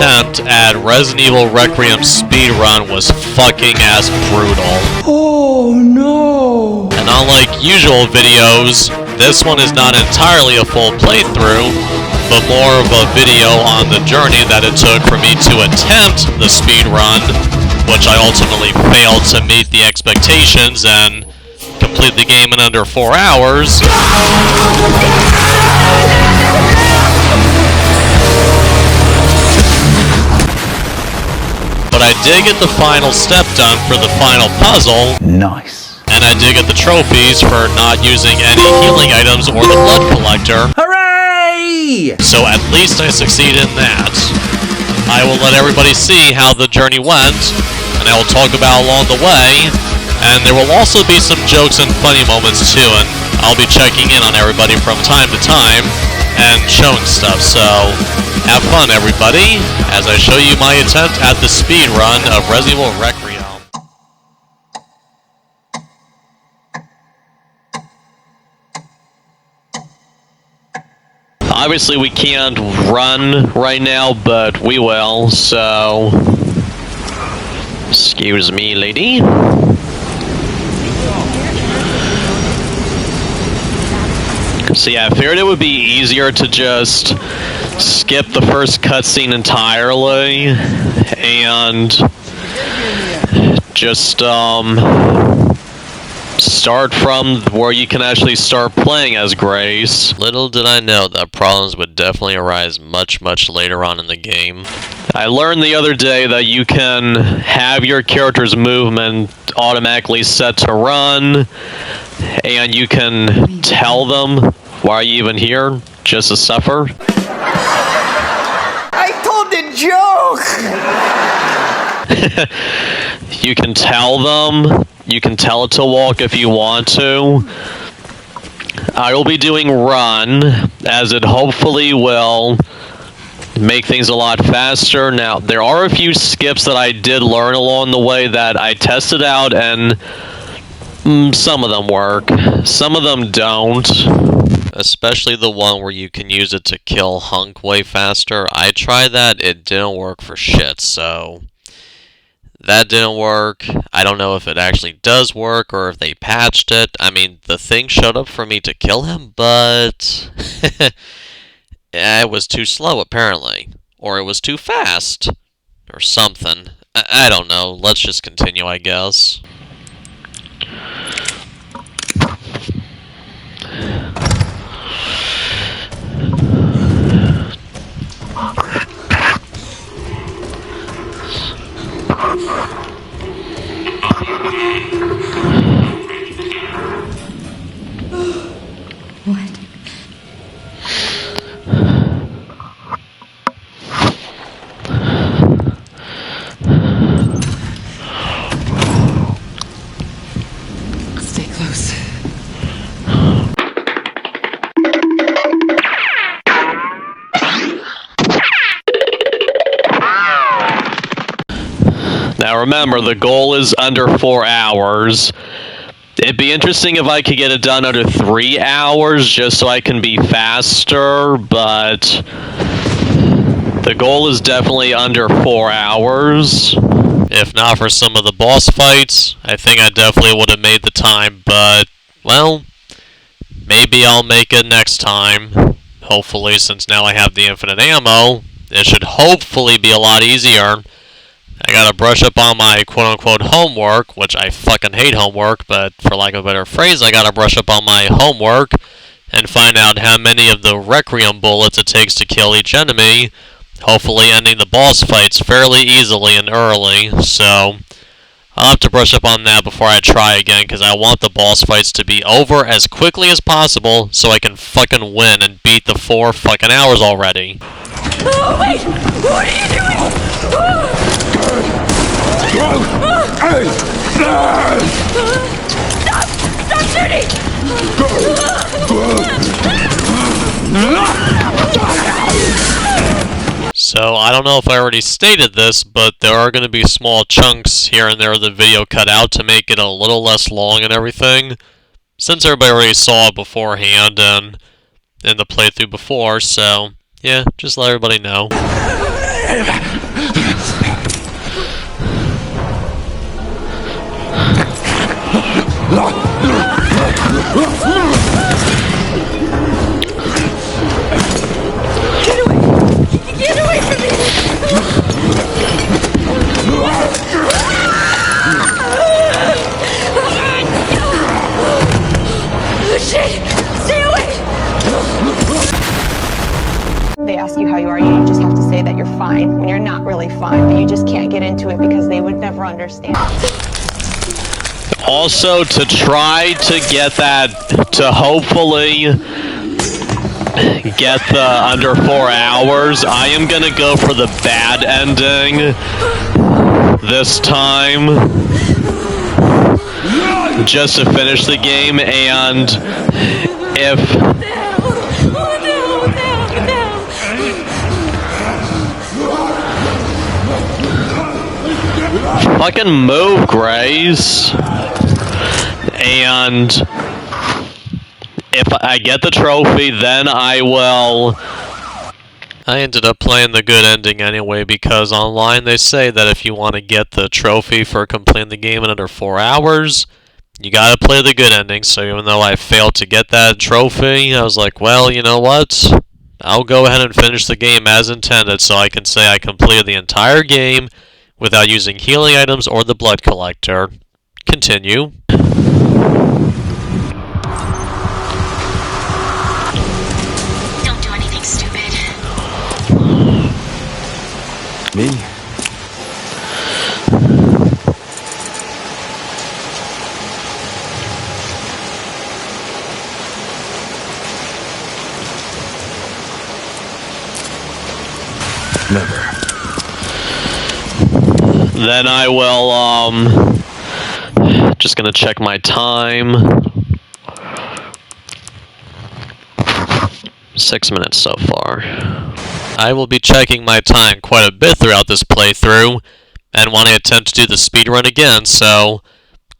attempt at Resident Evil Requiem speedrun was fucking ass brutal. Oh no! And unlike usual videos, this one is not entirely a full playthrough, but more of a video on the journey that it took for me to attempt the speedrun, which I ultimately failed to meet the expectations and complete the game in under 4 hours. But I did get the final step done for the final puzzle. Nice. And I did get the trophies for not using any healing items or the blood collector. Hooray! So at least I succeeded in that. I will let everybody see how the journey went, and I will talk about along the way. And there will also be some jokes and funny moments too, and I'll be checking in on everybody from time to time and showing stuff, so have fun everybody, as I show you my attempt at the speed run of Resident Evil Requiem. Obviously we can't run right now, but we will, so... Excuse me, lady. So yeah, I figured it would be easier to just skip the first cutscene entirely and just start from where you can actually start playing as Grace. Little did I know that problems would definitely arise much later on in the game. I learned the other day that you can have your character's movement automatically set to run, and you can tell them why are you even here, just to suffer. I told a joke! You can tell them, you can tell it to walk if you want to. I will be doing run, as it hopefully will make things a lot faster. Now, there are a few skips that I did learn along the way that I tested out, and some of them work, some of them don't. Especially the one where you can use it to kill Hunk way faster. I tried that, it didn't work for shit, so that didn't work. I don't know if it actually does work or if they patched it. I mean, the thing showed up for me to kill him, but it was too slow apparently. Or it was too fast. Or something. I don't know. Let's just continue, I guess. What? Stay close. Now remember, the goal is under 4 hours. It'd be interesting if I could get it done under 3 hours, just so I can be faster, but the goal is definitely under 4 hours. If not for some of the boss fights, I think I definitely would have made the time, but, well, maybe I'll make it next time. Hopefully, since now I have the infinite ammo, it should hopefully be a lot easier. I gotta brush up on my quote-unquote homework, which I fucking hate homework, but for lack of a better phrase, I gotta brush up on my homework and find out how many of the Requiem bullets it takes to kill each enemy, hopefully ending the boss fights fairly easily and early, so I'll have to brush up on that before I try again, because I want the boss fights to be over as quickly as possible so I can fucking win and beat the 4 fucking hours already. Oh, wait! What are you doing? Stop! Stop shooting! So, I don't know if I already stated this, but there are going to be small chunks here and there of the video cut out to make it a little less long and everything, since everybody already saw it beforehand and in the playthrough before, so yeah, just let everybody know. fine when you're not really fine, but you just can't get into it because they would never understand. Also, to try to get that, to hopefully get the under 4 hours, I am gonna go for the bad ending this time, just to finish the game. And if fucking move, Grace. And if I get the trophy, then I will... I ended up playing the good ending anyway, because online they say that if you want to get the trophy for completing the game in under 4 hours, you gotta play the good ending. So even though I failed to get that trophy, I was like, well, you know what? I'll go ahead and finish the game as intended, so I can say I completed the entire game without using healing items or the blood collector. Continue. Don't do anything stupid. Me? Never. Then I will, just gonna check my time. 6 minutes so far. I will be checking my time quite a bit throughout this playthrough, and when I attempt to do the speedrun again, so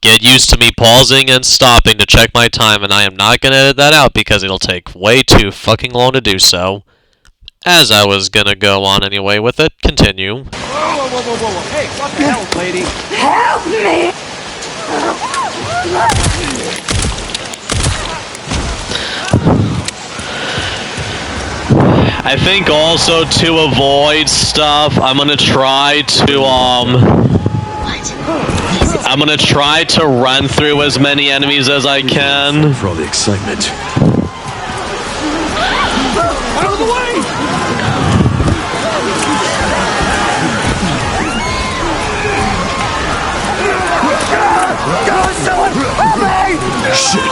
get used to me pausing and stopping to check my time, and I am not gonna edit that out because it'll take way too fucking long to do so. As I was gonna go on anyway with it, continue. Whoa. Hey, what the hell, lady? Help me! I think also to avoid stuff, I'm gonna try to, I'm gonna try to run through as many enemies as I can. For all the excitement. Out of the way! Someone help me! Shit.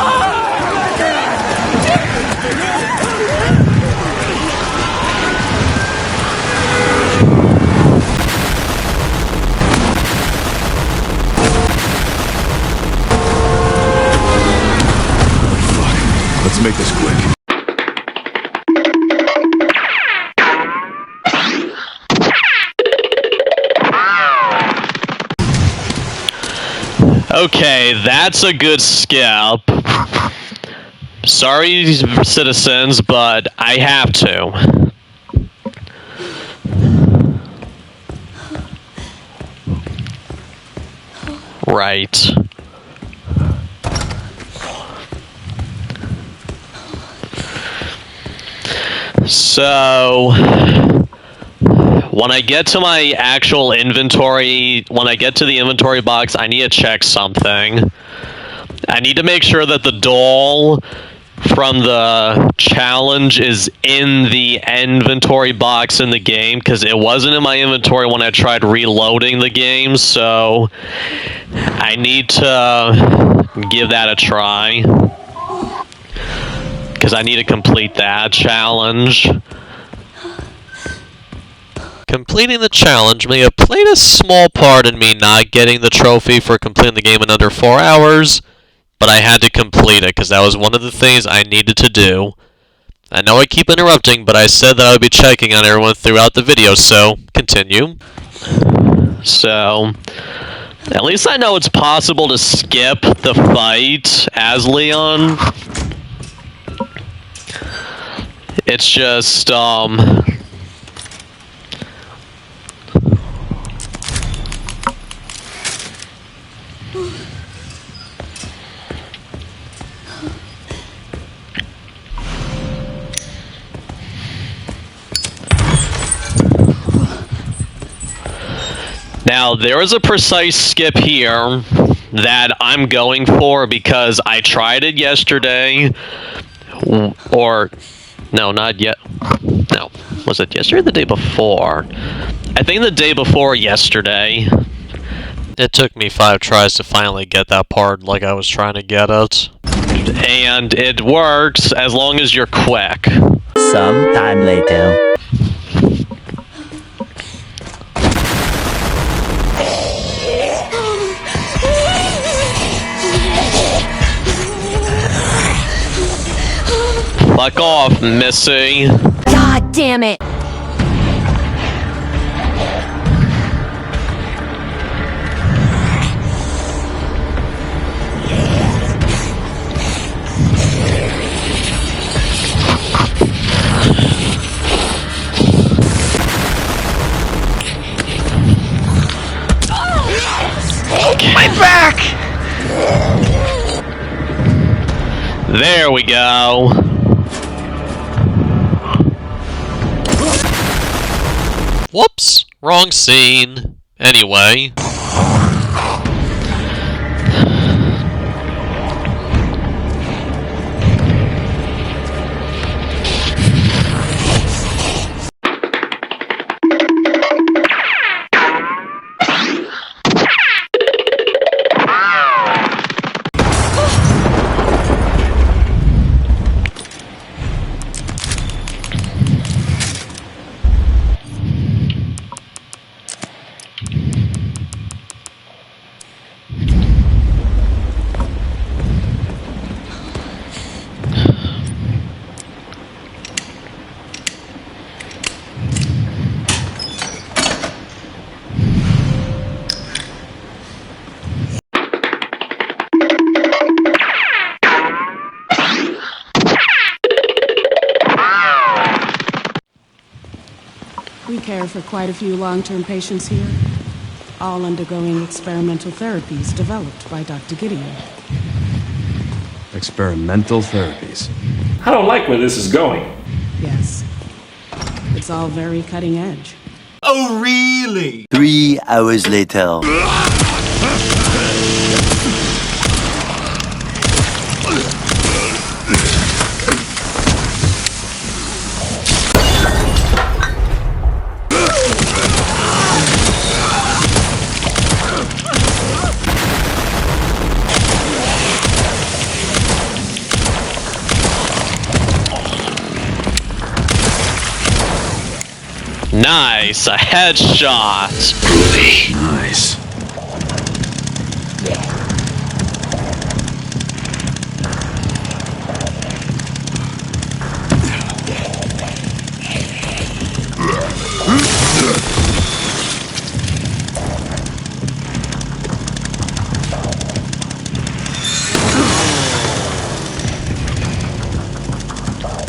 Let's make this quick. Okay, that's a good skip. Sorry, citizens, but I have to. Right. So, when I get to my actual inventory, when I get to the inventory box, I need to check something. I need to make sure that the doll from the challenge is in the inventory box in the game, because it wasn't in my inventory when I tried reloading the game, so I need to give that a try. Because I need to complete that challenge. Completing the challenge may have played a small part in me not getting the trophy for completing the game in under 4 hours, but I had to complete it because that was one of the things I needed to do. I know I keep interrupting, but I said that I would be checking on everyone throughout the video, so continue. So, at least I know it's possible to skip the fight as Leon. It's just, now, there is a precise skip here that I'm going for because I tried it yesterday, or, no, not yet, no, was it yesterday or the day before? I think the day before yesterday. It took me 5 tries to finally get that part like I was trying to get it. And it works as long as you're quick. Some time later. Fuck off, Missy. God damn it! My back! There we go. Whoops! Wrong scene. Anyway. We care for quite a few long-term patients here, all undergoing experimental therapies developed by Dr. Gideon. Experimental therapies. I don't like where this is going. Yes. It's all very cutting edge. 3 hours later. Nice, a headshot. Nice.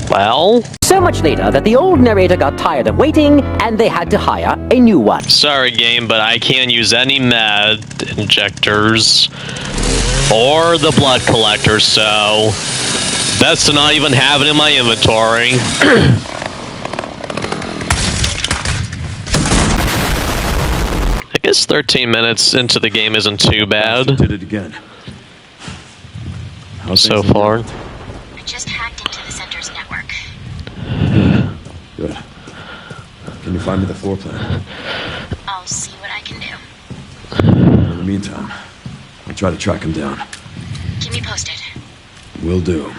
Well, So much later that the old narrator got tired of waiting and they had to hire a new one. sorry game, but I can't use any med injectors or the blood collector, so best to not even have it in my inventory. I guess 13 minutes into the game isn't too bad Did it again. How's so things far. I just hacked into the center's network. Good. Can you find me the floor plan? I'll see what I can do. In the meantime, I'll try to track him down. Keep me posted. Will do.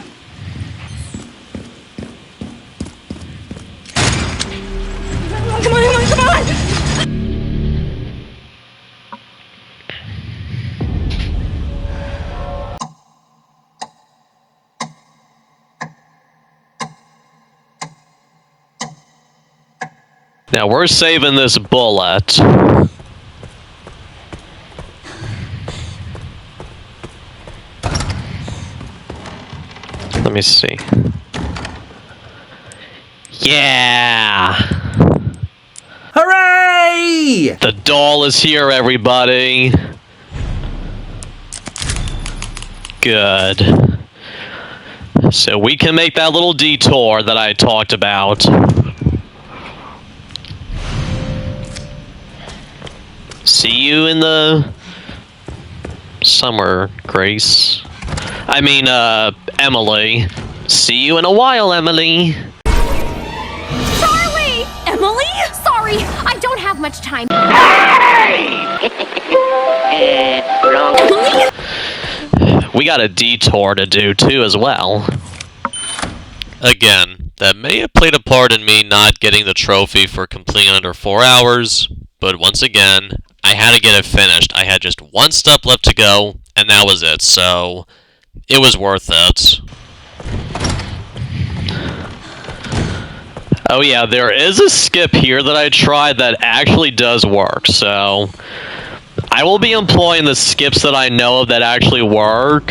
Come on, come on! Now we're saving this bullet. Let me see. Yeah! Hooray! The doll is here, everybody. Good. So we can make that little detour that I talked about. See you in the summer, Grace. I mean, Emily. See you in a while, Emily. Charlie! Emily? Sorry, I don't have have much time. We got a detour to do too as well. Again, that may have played a part in me not getting the trophy for completing under 4 hours, but once again, I had to get it finished. I had just one step left to go, and that was it, so it was worth it. Oh yeah, there is a skip here that I tried that actually does work, so I will be employing the skips that I know of that actually work.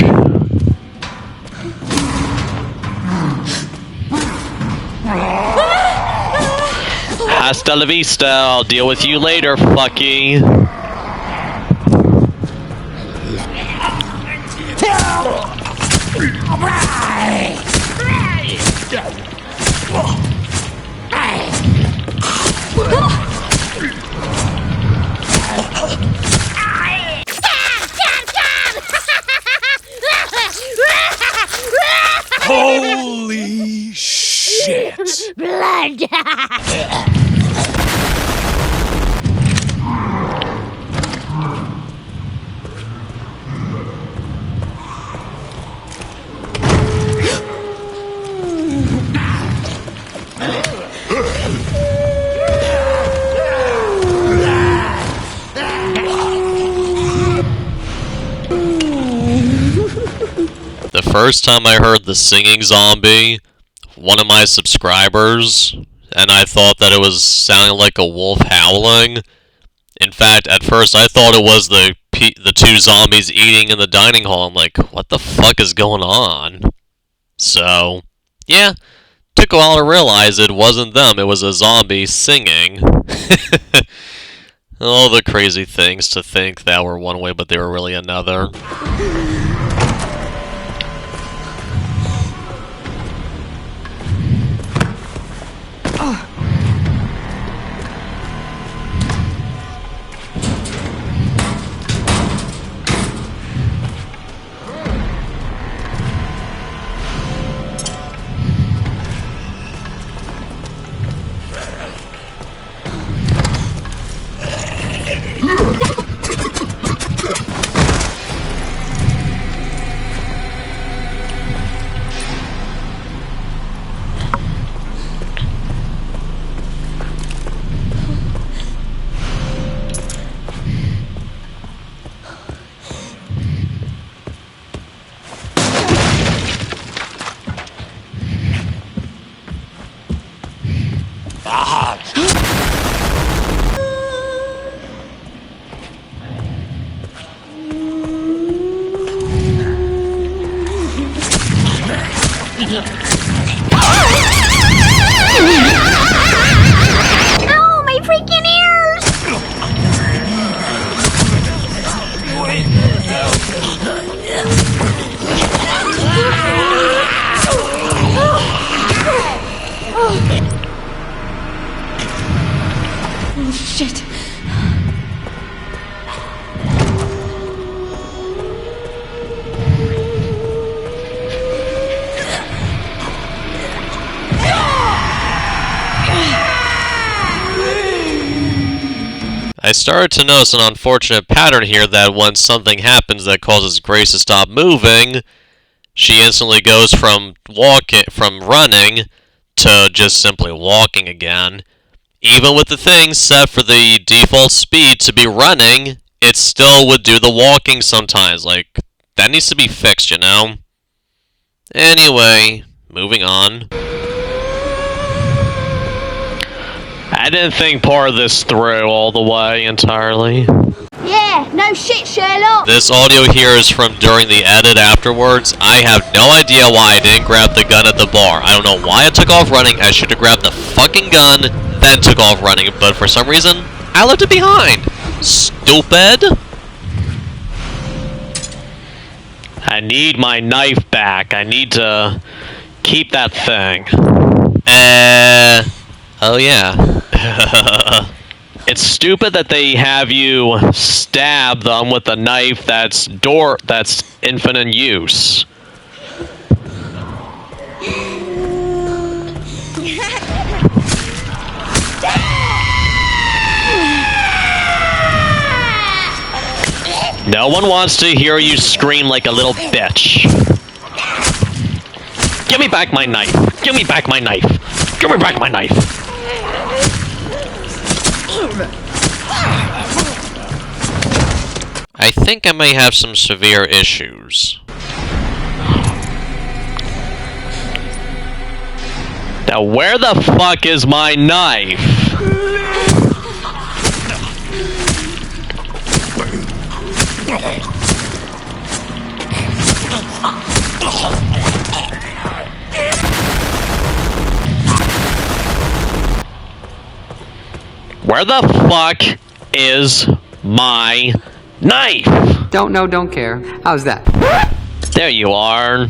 Hasta la vista, I'll deal with you later, fucky. Holy shit! Blood! The first time I heard the singing zombie, one of my subscribers, and I thought that it was sounding like a wolf howling. In fact, at first I thought it was the two zombies eating in the dining hall. I'm like, what the fuck is going on? So, yeah, took a while to realize it wasn't them, it was a zombie singing. All the crazy things to think that were one way, but they were really another. Ow, my freaking ears! Oh, shit. I started to notice an unfortunate pattern here that when something happens that causes Grace to stop moving, she instantly goes from running to just simply walking again. Even with the thing set for the default speed to be running, it still would do the walking sometimes. Like, that needs to be fixed, you know? Anyway, moving on. I didn't think part of this through all the way entirely. Yeah, no shit, Sherlock. This audio here is from during the edit afterwards. I have no idea why I didn't grab the gun at the bar. I don't know why I took off running. I should have grabbed the fucking gun, then took off running. But for some reason, I left it behind. Stupid. I need my knife back. I need to keep that thing. Oh yeah. It's stupid that they have you stab them with a knife that's infinite use. No one wants to hear you scream like a little bitch. Give me back my knife! Give me back my knife! Give me back my knife! I think I may have some severe issues. Now where the fuck is my knife? Where the fuck is my knife? Don't know, don't care. How's that? There you are,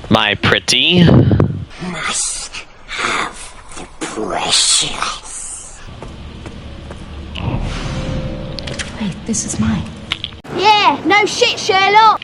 my pretty. Must have the precious. Wait, this is mine. Yeah, no shit, Sherlock.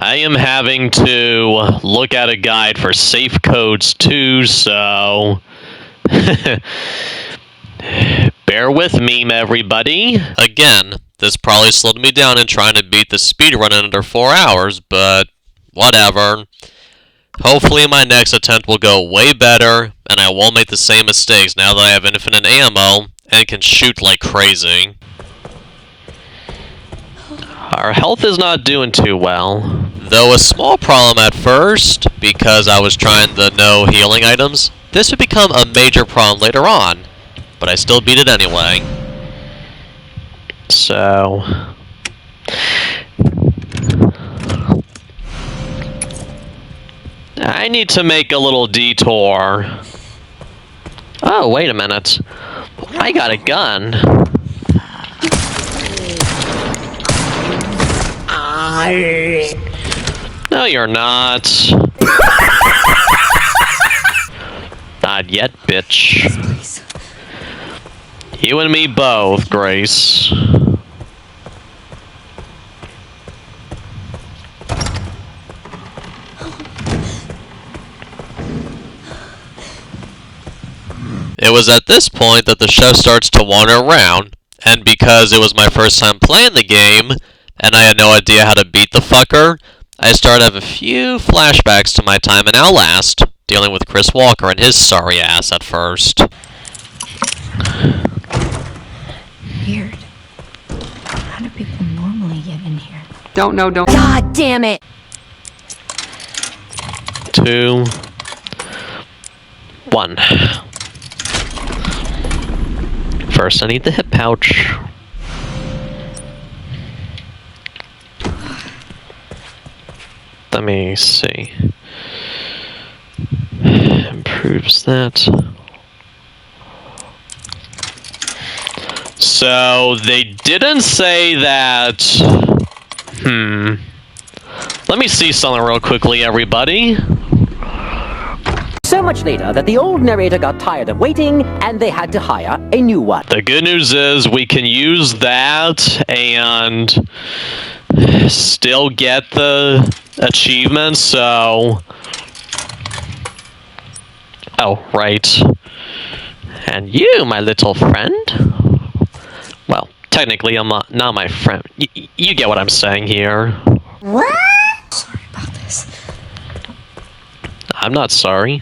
I am having to look at a guide for safe codes too, so bear with me, everybody. Again, this probably slowed me down in trying to beat the speedrun in under 4 hours, but whatever. Hopefully my next attempt will go way better, and I won't make the same mistakes now that I have infinite ammo and can shoot like crazy. Our health is not doing too well. Though a small problem at first, because I was trying the no healing items, this would become a major problem later on, but I still beat it anyway. So I need to make a little detour. Oh, wait a minute. I got a gun. No, you're not. Not yet, bitch. You and me both, Grace. It was at this point that the show starts to wander around, and because it was my first time playing the game, and I had no idea how to beat the fucker, I started to have a few flashbacks to my time in Outlast, dealing with Chris Walker and his sorry ass at first. Weird. How do people normally get in here? Don't know, don't... God damn it! 2, 1. First, I need the hip pouch. Let me see. Improves that. So, they didn't say that... Let me see something real quickly, everybody. So much later that the old narrator got tired of waiting and they had to hire a new one. The good news is we can use that and still get the achievements, so... Oh, right. And you, my little friend? Well, technically I'm not my friend. You get what I'm saying here. What? Sorry about this. I'm not sorry.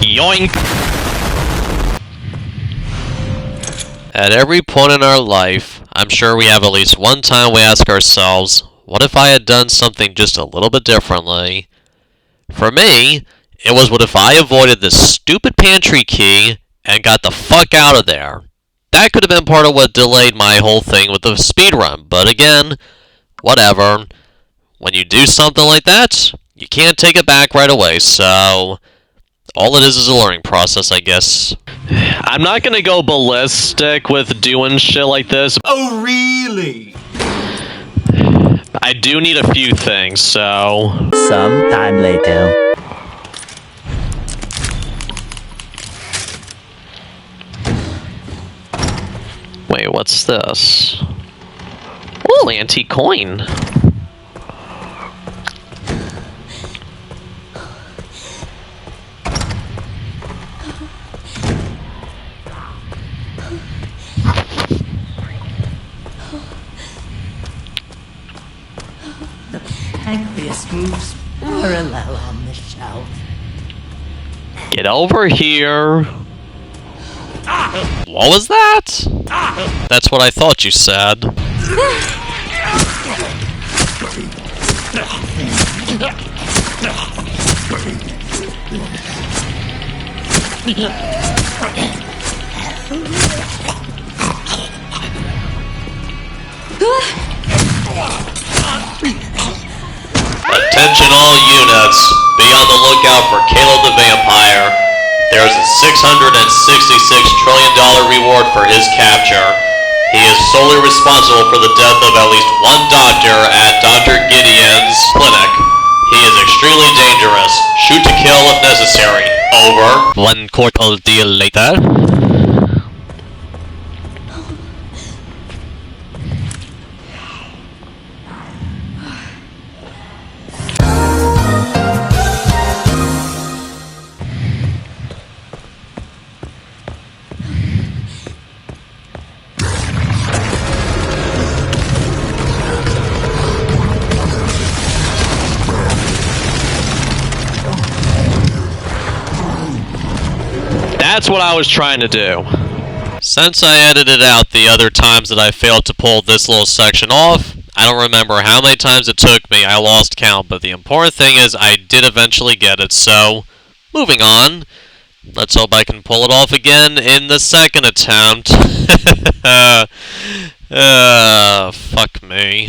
Yoink! At every point in our life, I'm sure we have at least one time we ask ourselves, what if I had done something just a little bit differently? For me, it was what if I avoided this stupid pantry key and got the fuck out of there? That could have been part of what delayed my whole thing with the speedrun, but again, whatever. When you do something like that, you can't take it back right away, so All it is a learning process, I guess. I'm not gonna go ballistic with doing shit like this. Oh, really? I do need a few things, so... Some time later. Wait, what's this? Ooh, antique coin. Pancreas moves parallel on the shelf. Get over here. What was that? That's what I thought you said. Attention all units. Be on the lookout for Caleb the Vampire. There is a $666 trillion reward for his capture. He is solely responsible for the death of at least one doctor at Dr. Gideon's clinic. He is extremely dangerous. Shoot to kill if necessary. Over. One quarter deal later. That's what I was trying to do. Since I edited out the other times that I failed to pull this little section off, I don't remember how many times it took me. I lost count, but the important thing is I did eventually get it, so moving on. Let's hope I can pull it off again in the second attempt. Fuck me.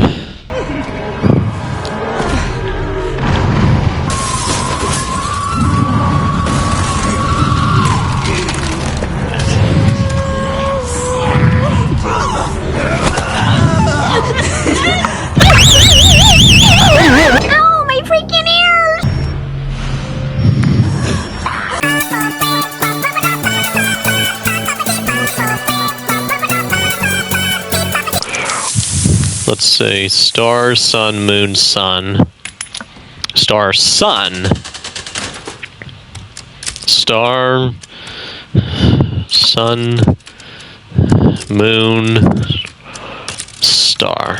Ow, my freaking ears! Let's see. Star, sun, moon, sun. Star, sun. Star, sun, moon, star.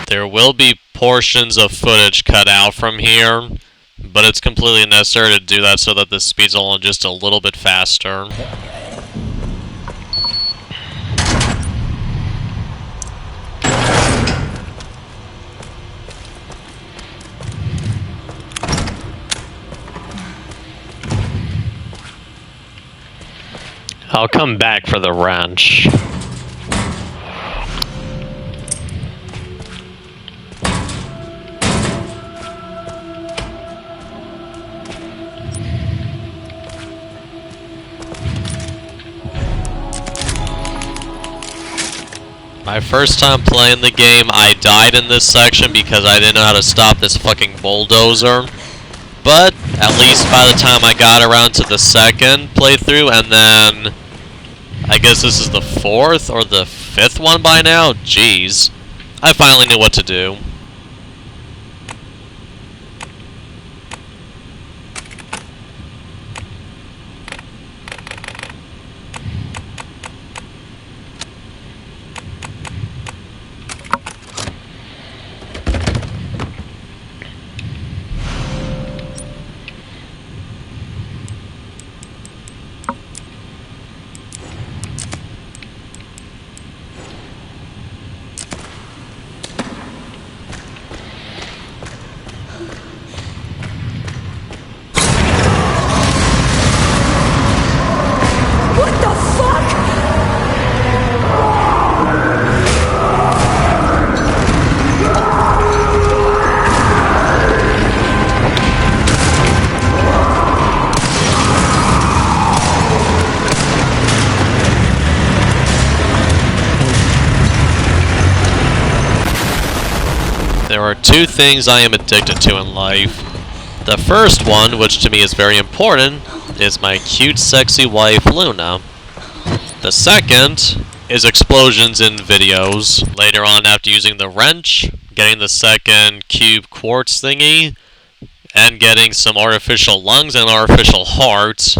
There will be portions of footage cut out from here, but it's completely necessary to do that so that the speed's along just a little bit faster. I'll come back for the wrench. My first time playing the game, I died in this section because I didn't know how to stop this fucking bulldozer. But, at least by the time I got around to the second playthrough, and then... I guess this is the fourth or the fifth one by now? Jeez. I finally knew what to do. are two things I am addicted to in life. The first one, which to me is very important, is my cute, sexy wife, Luna. The second is explosions in videos. Later on, after using the wrench, getting the second cube quartz thingy, and getting some artificial lungs and artificial heart.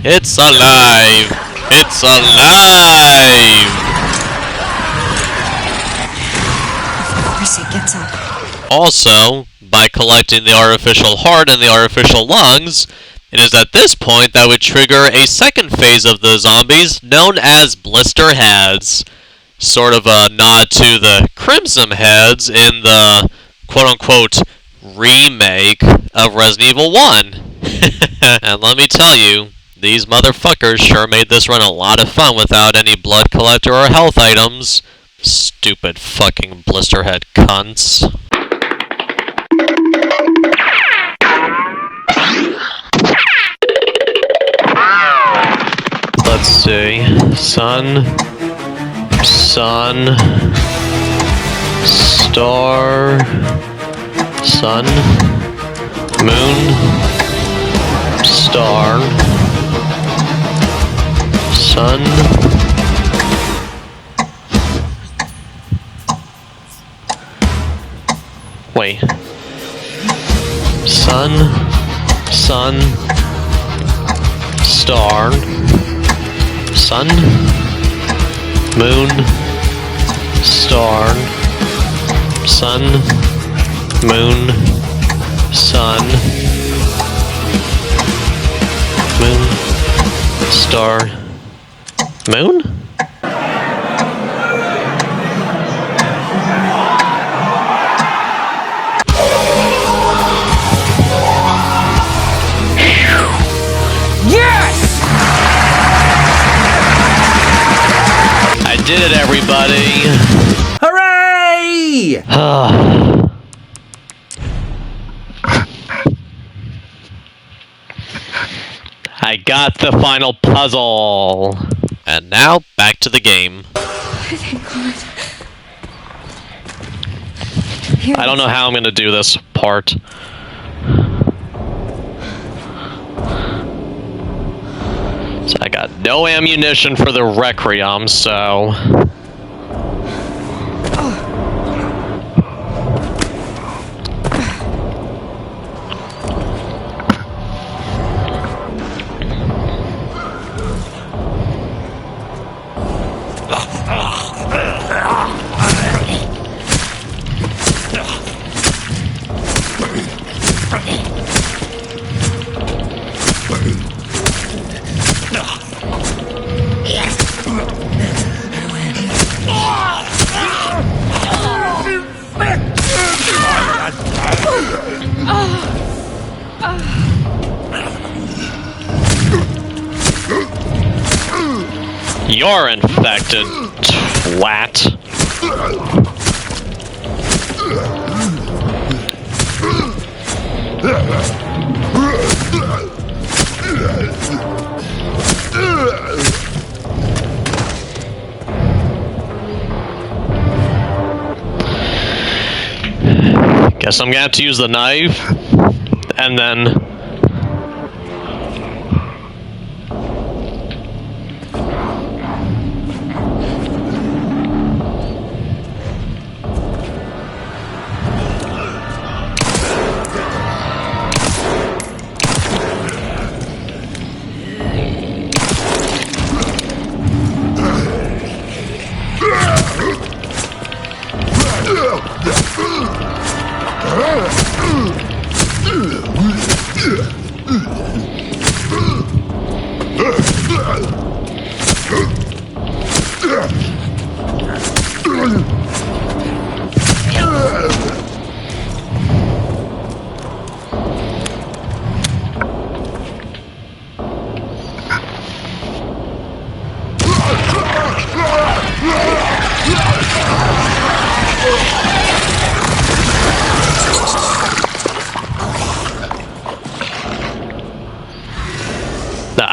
It's alive! It's alive! Of course it gets up. Also, by collecting the artificial heart and the artificial lungs, it is at this point that would trigger a second phase of the zombies known as blister heads. Sort of a nod to the Crimson Heads in the quote-unquote remake of Resident Evil 1. And let me tell you, these motherfuckers sure made this run a lot of fun without any blood collector or health items. Stupid fucking blisterhead cunts. Let's see. Sun, star, sun, moon, star, sun, wait, sun, star, sun, moon, star, sun, moon, sun, moon, star, moon? I did it, everybody! Hooray! I got the final puzzle! And now, back to the game. Thank God. I don't know how I'm gonna do this part. So I got no ammunition for the Requiem, so... You're infected, twat. Guess I'm gonna have to use the knife, and then...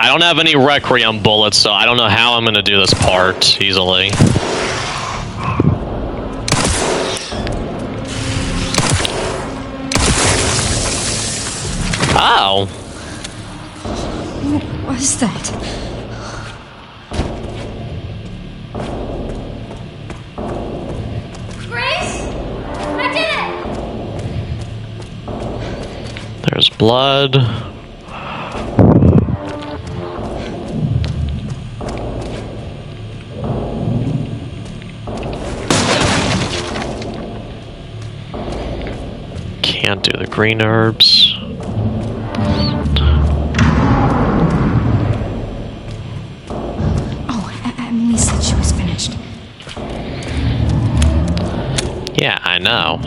I don't have any Requiem bullets, so I don't know how I'm gonna do this part easily. Oh! What was that? Grace? I did it! There's blood. Can't do the green herbs. Emily said she was finished. Yeah, I know.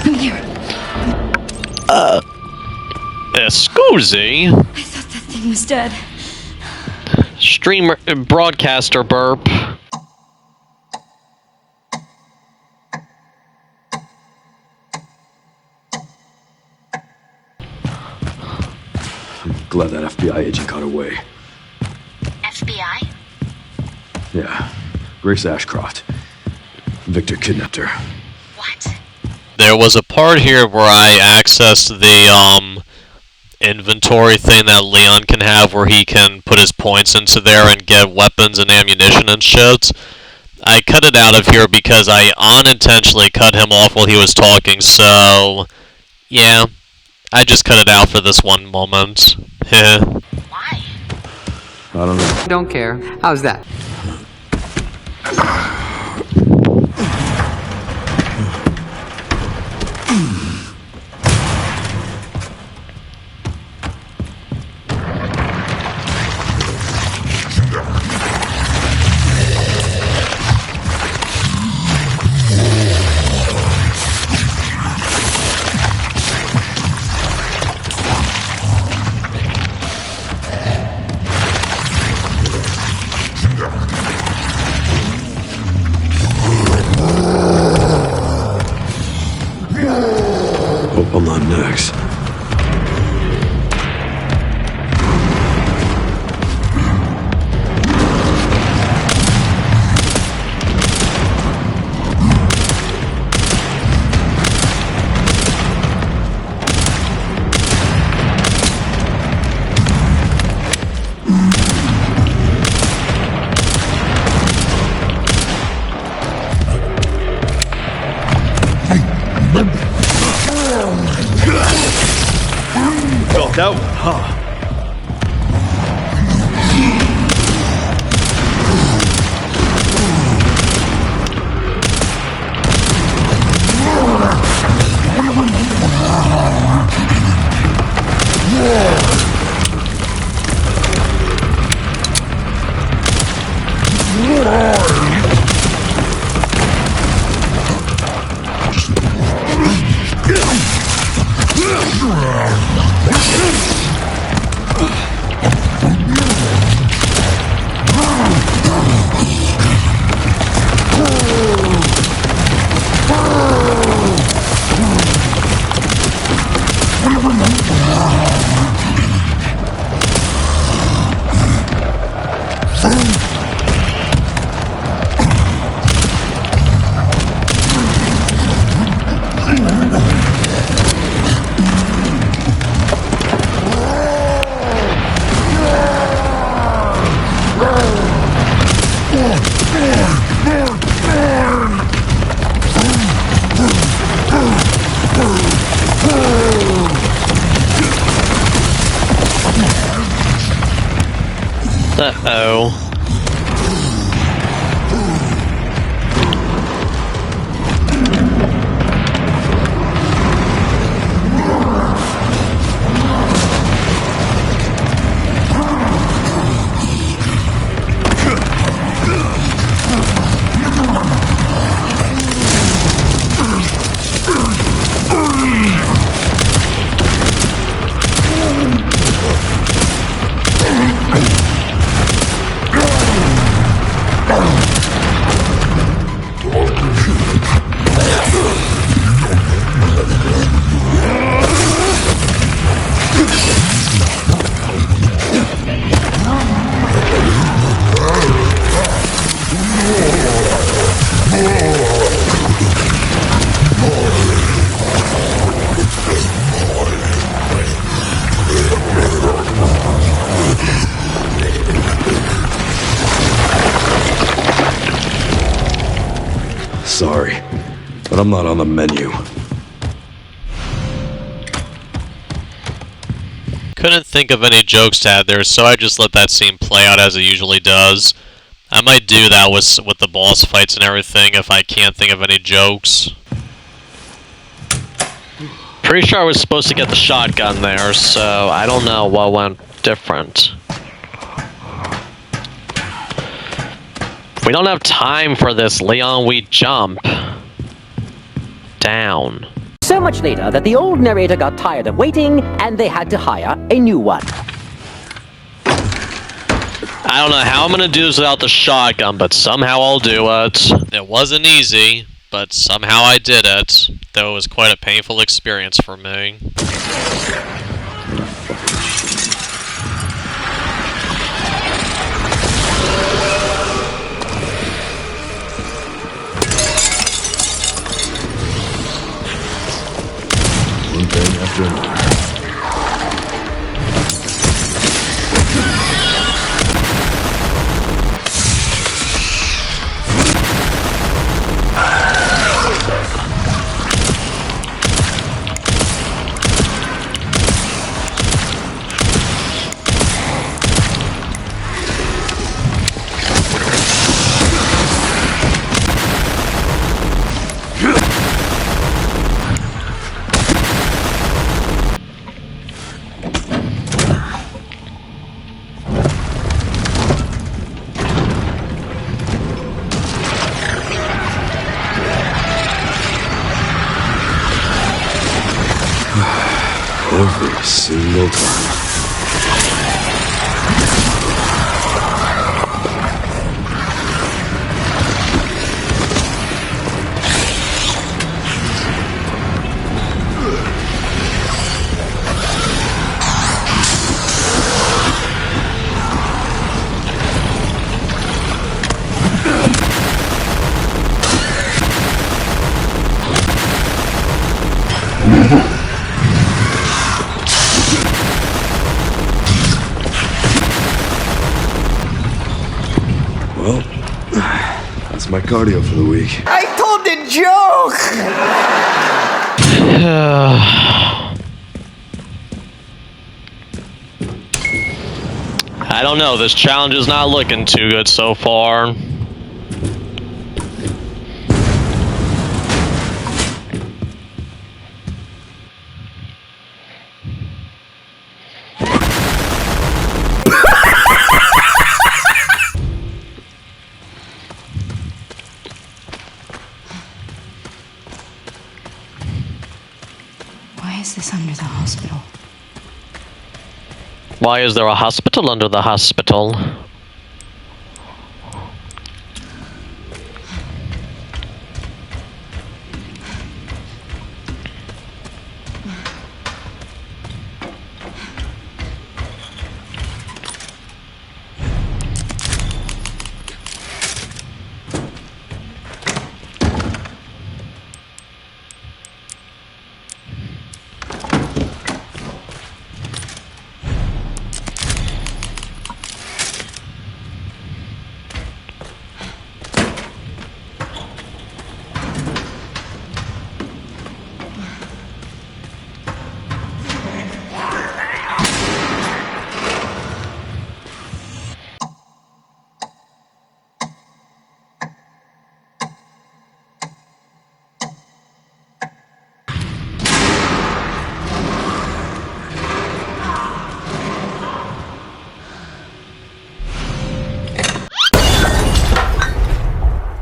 I'm here. Scusi? I thought that thing was dead. Streamer, broadcaster burp. Glad that FBI agent got away. FBI? Yeah. Grace Ashcroft. Victor kidnapped her. What? There was a part here where I accessed the inventory thing that Leon can have where he can put his points into there and get weapons and ammunition and shit. I cut it out of here because I unintentionally cut him off while he was talking, so yeah, I just cut it out for this one moment. Why? I don't know. Don't care. How's that? Hope I'm not next. Felt that one, huh? Uh-oh. Sorry, but I'm not on the menu. Couldn't think of any jokes to add there, so I just let that scene play out as it usually does. I might do that with the boss fights and everything if I can't think of any jokes. Pretty sure I was supposed to get the shotgun there, so I don't know what went different. We don't have time for this, Leon. We jump down. So much later that the old narrator got tired of waiting and they had to hire a new one. I don't know how I'm gonna do this without the shotgun, but somehow I'll do it. It wasn't easy, but somehow I did it, though it was quite a painful experience for me. One thing after another. Every single time. Well, that's my cardio for the week. I told a joke! I don't know, this challenge is not looking too good so far. Why is this under the hospital? Why is there a hospital under the hospital?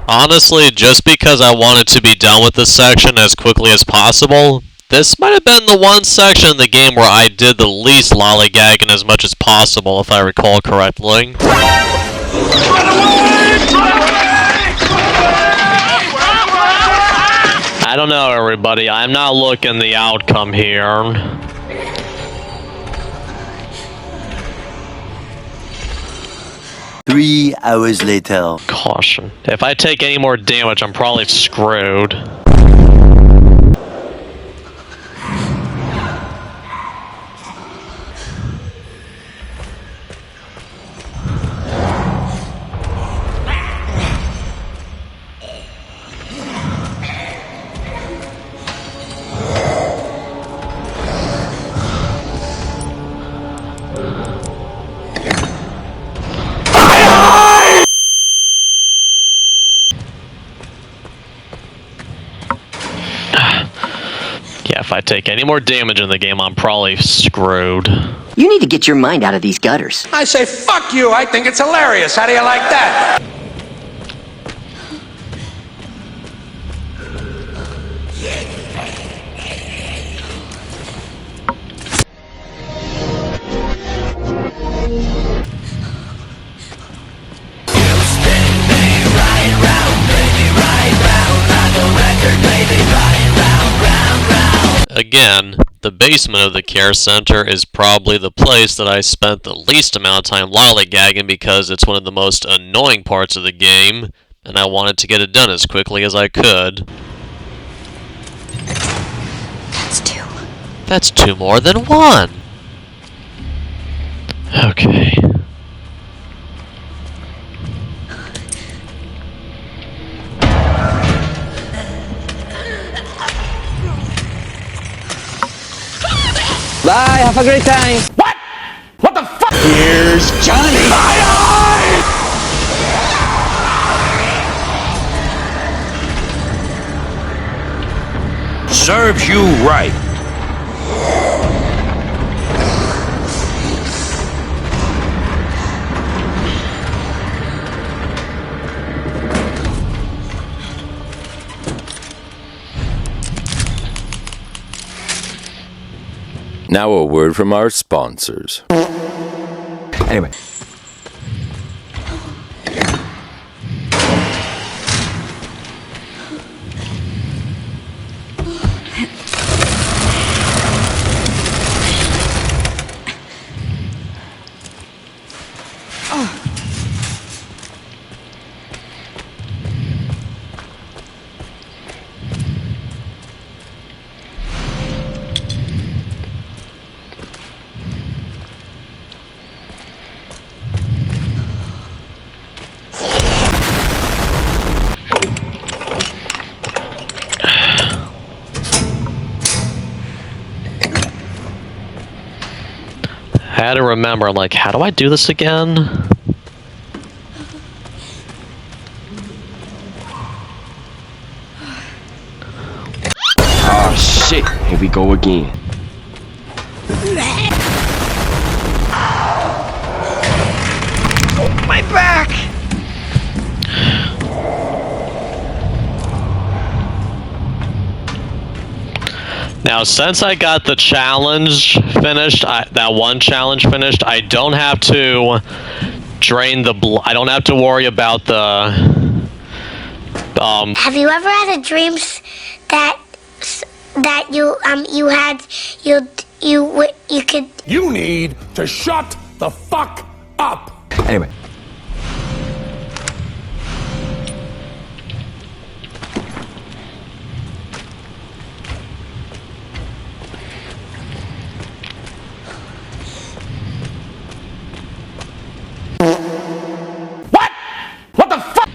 Honestly, just because I wanted to be done with this section as quickly as possible, this might have been the one section in the game where I did the least lollygagging as much as possible, if I recall correctly. I don't know, everybody. I'm not looking the outcome here. Three hours later. Caution. If I take any more damage, I'm probably screwed. take any more damage in the game, I'm probably screwed. You need to get your mind out of these gutters. I say, fuck you. I think it's hilarious. How do you like that? Again, the basement of the care center is probably the place that I spent the least amount of time lollygagging because it's one of the most annoying parts of the game, and I wanted to get it done as quickly as I could. That's 2. That's 2 more than 1! Okay. Bye, have a great time. What? What the fuck? Here's Johnny. Serves you right. Now a word from our sponsors. Anyway. I had to remember, like, how do I do this again? Oh shit, here we go again. My back! Now, since I got the challenge finished, that one challenge finished, I don't have to drain the blood. I don't have to worry about the. Have you ever had a dream that you could? You need to shut the fuck up. Anyway. What? What the fuck?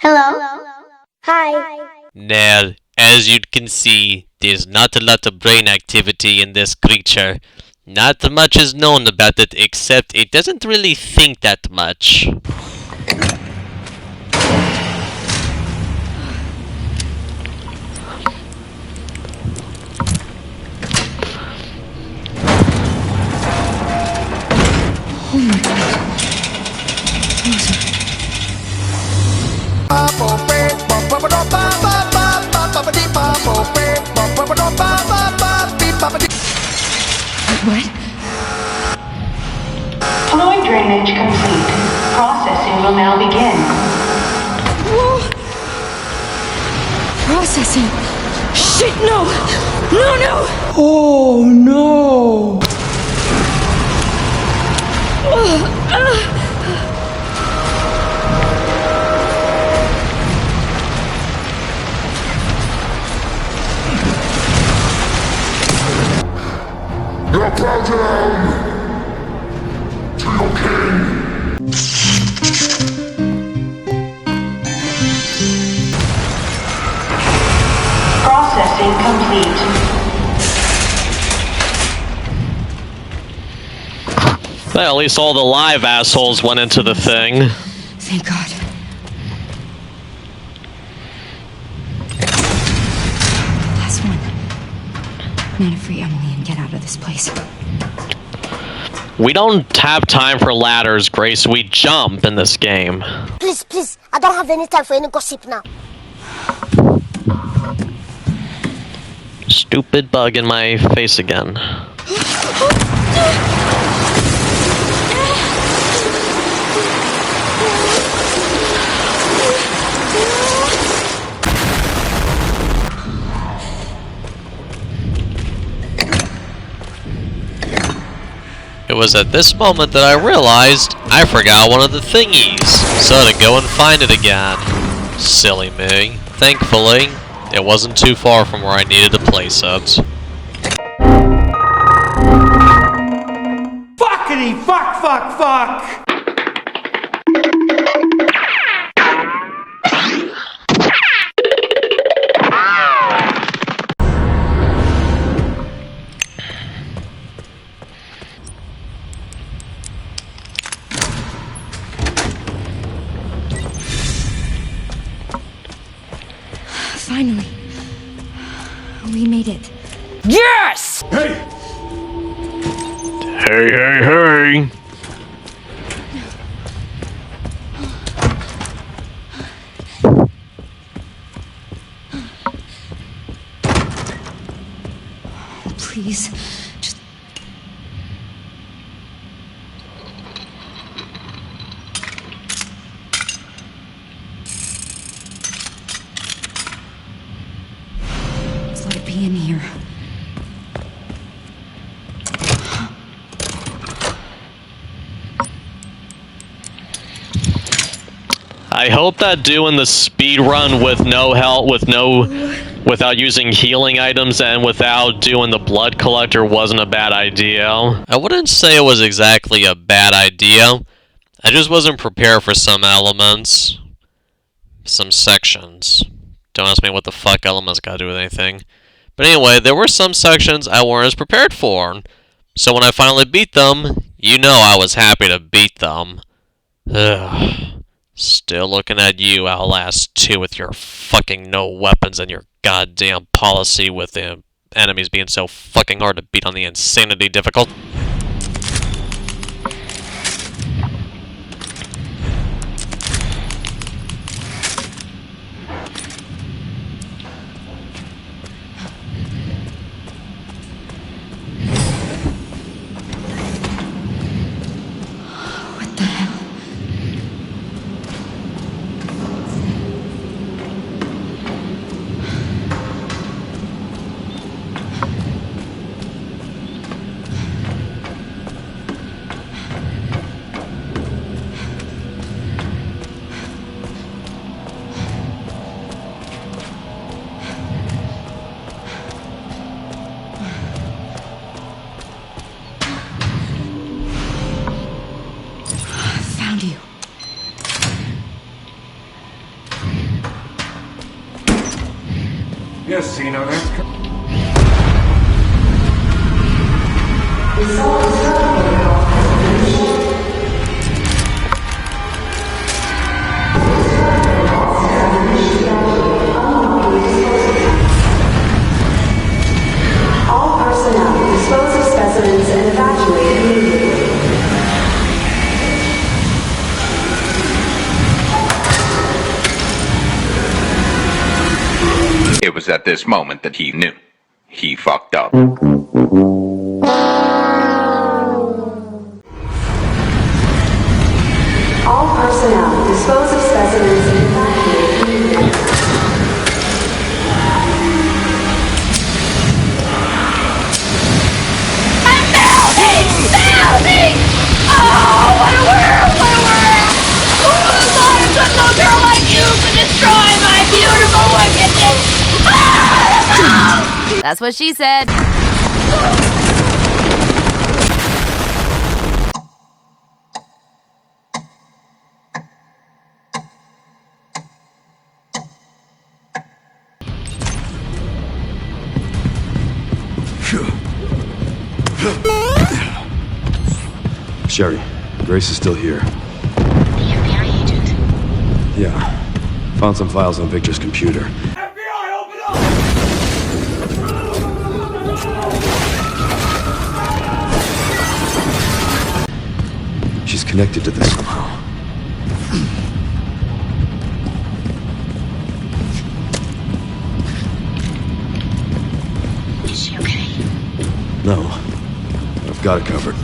Hello. Hi. Now, as you can see, there's not a lot of brain activity in this creature. Not much is known about it except it doesn't really think that much. What? Fluid drainage complete. Processing will now begin. Whoa. Processing. Shit, no! No, no! Oh no! Your program to your king. Processing complete. Well, at least all the live assholes went into the thing. Thank God. Last one. I'm gonna free Emily and get out of this place. We don't have time for ladders, Grace. We jump in this game. Please, please, I don't have any time for any gossip now. Stupid bug in my face again. It was at this moment that I realized I forgot one of the thingies, so to go and find it again. Silly me. Thankfully, it wasn't too far from where I needed to place it. Fuckity fuck fuck fuck! Finally. We made it. Yes! Hey! Hey, hey, hey! Oh, please. Just... Just let it be in here. I hope that doing the speed run with no help, without using healing items and without doing the blood collector wasn't a bad idea. I wouldn't say it was exactly a bad idea. I just wasn't prepared for some elements. Some sections. Don't ask me what the fuck elements got to do with anything. But anyway, there were some sections I weren't as prepared for. So when I finally beat them, you know I was happy to beat them. Ugh. Still looking at you, Outlast 2, with your fucking no weapons and your goddamn policy with the enemies being so fucking hard to beat on the insanity difficult. What the hell? Found you. Yes, Cena, that's... All personnel dispose of specimens and evacuate immediately. It was at this moment that he knew. He fucked up. All personnel dispose of specimens and evacuate immediately. Melody! Oh, what a world! What a world! Who thought a good little girl like you could destroy my beautiful wickedness? That's what she said. Sherry, Grace is still here. The FBI agent? Yeah. Found some files on Victor's computer. She's connected to this somehow. Is she okay? No. I've got it covered.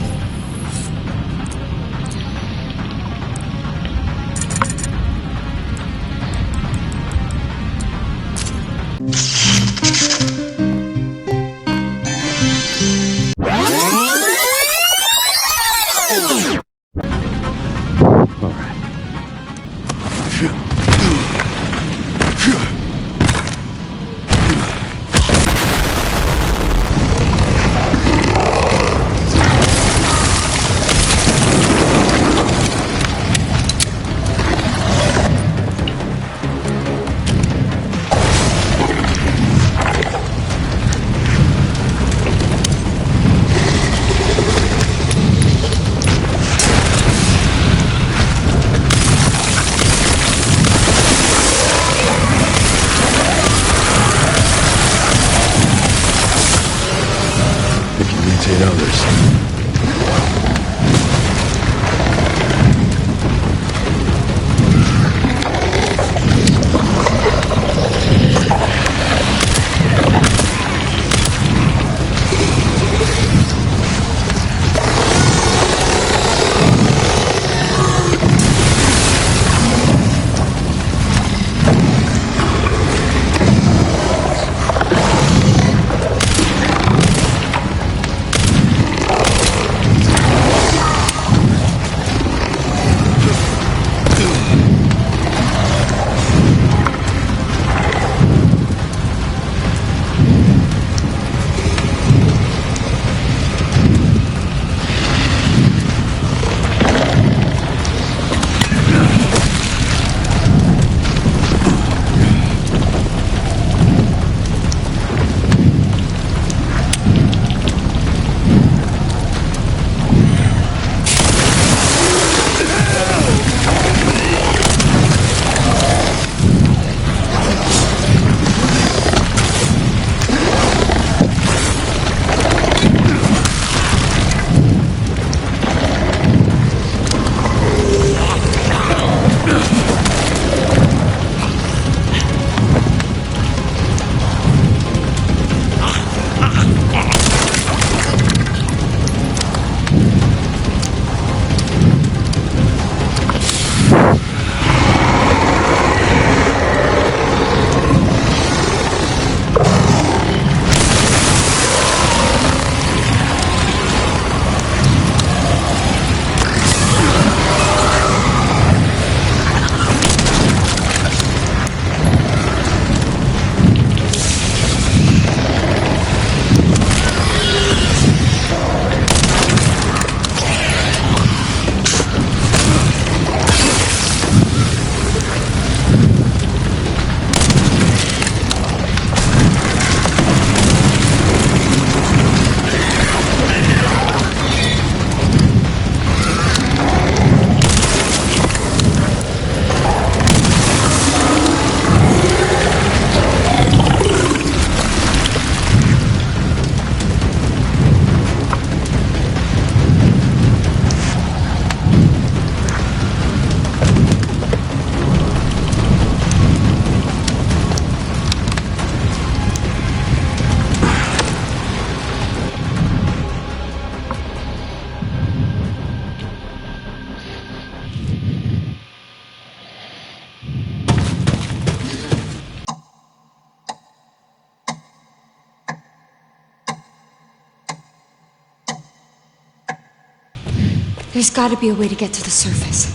There's gotta be a way to get to the surface.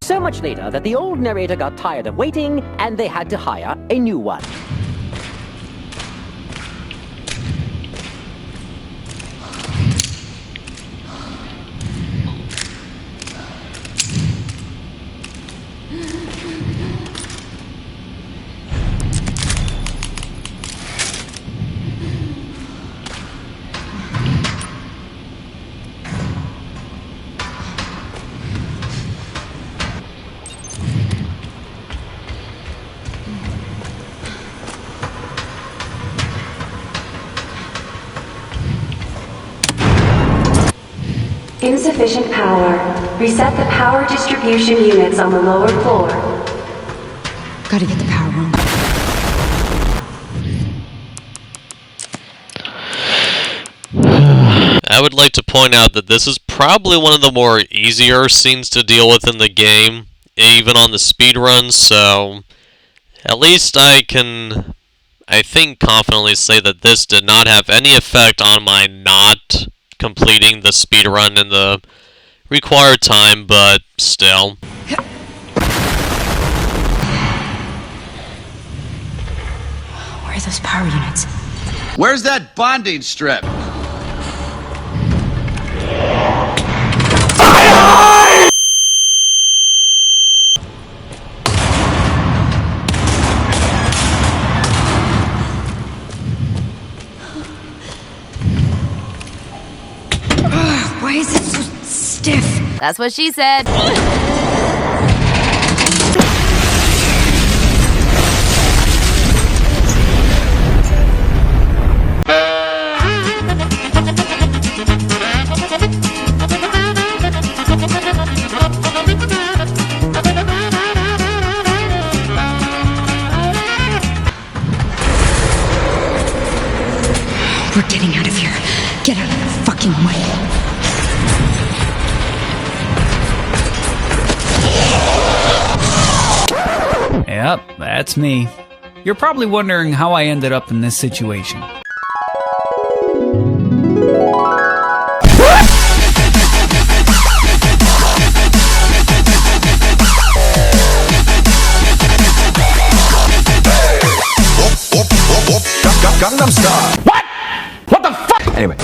So much later that the old narrator got tired of waiting, and they had to hire a new one. Insufficient power. Reset the power distribution units on the lower floor. Gotta get the power on. I would like to point out that this is probably one of the more easier scenes to deal with in the game, even on the speedrun, so at least I think confidently say that this did not have any effect on my not completing the speedrun in the required time, but still. Where are those power units? Where's that bonding strip? Why is it so stiff? That's what she said. We're getting out of here. Get out of the fucking way. Yep, that's me. You're probably wondering how I ended up in this situation. Gangnam Style. What? What the fuck? Anyway.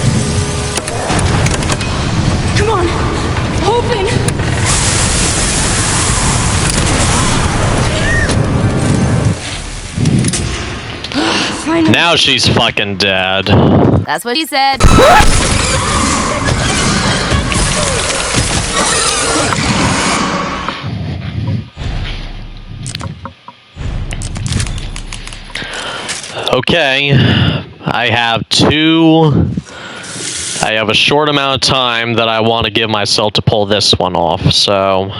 Come on, open. Now she's fucking dead. That's what he said. Okay, I have a short amount of time that I want to give myself to pull this one off, so...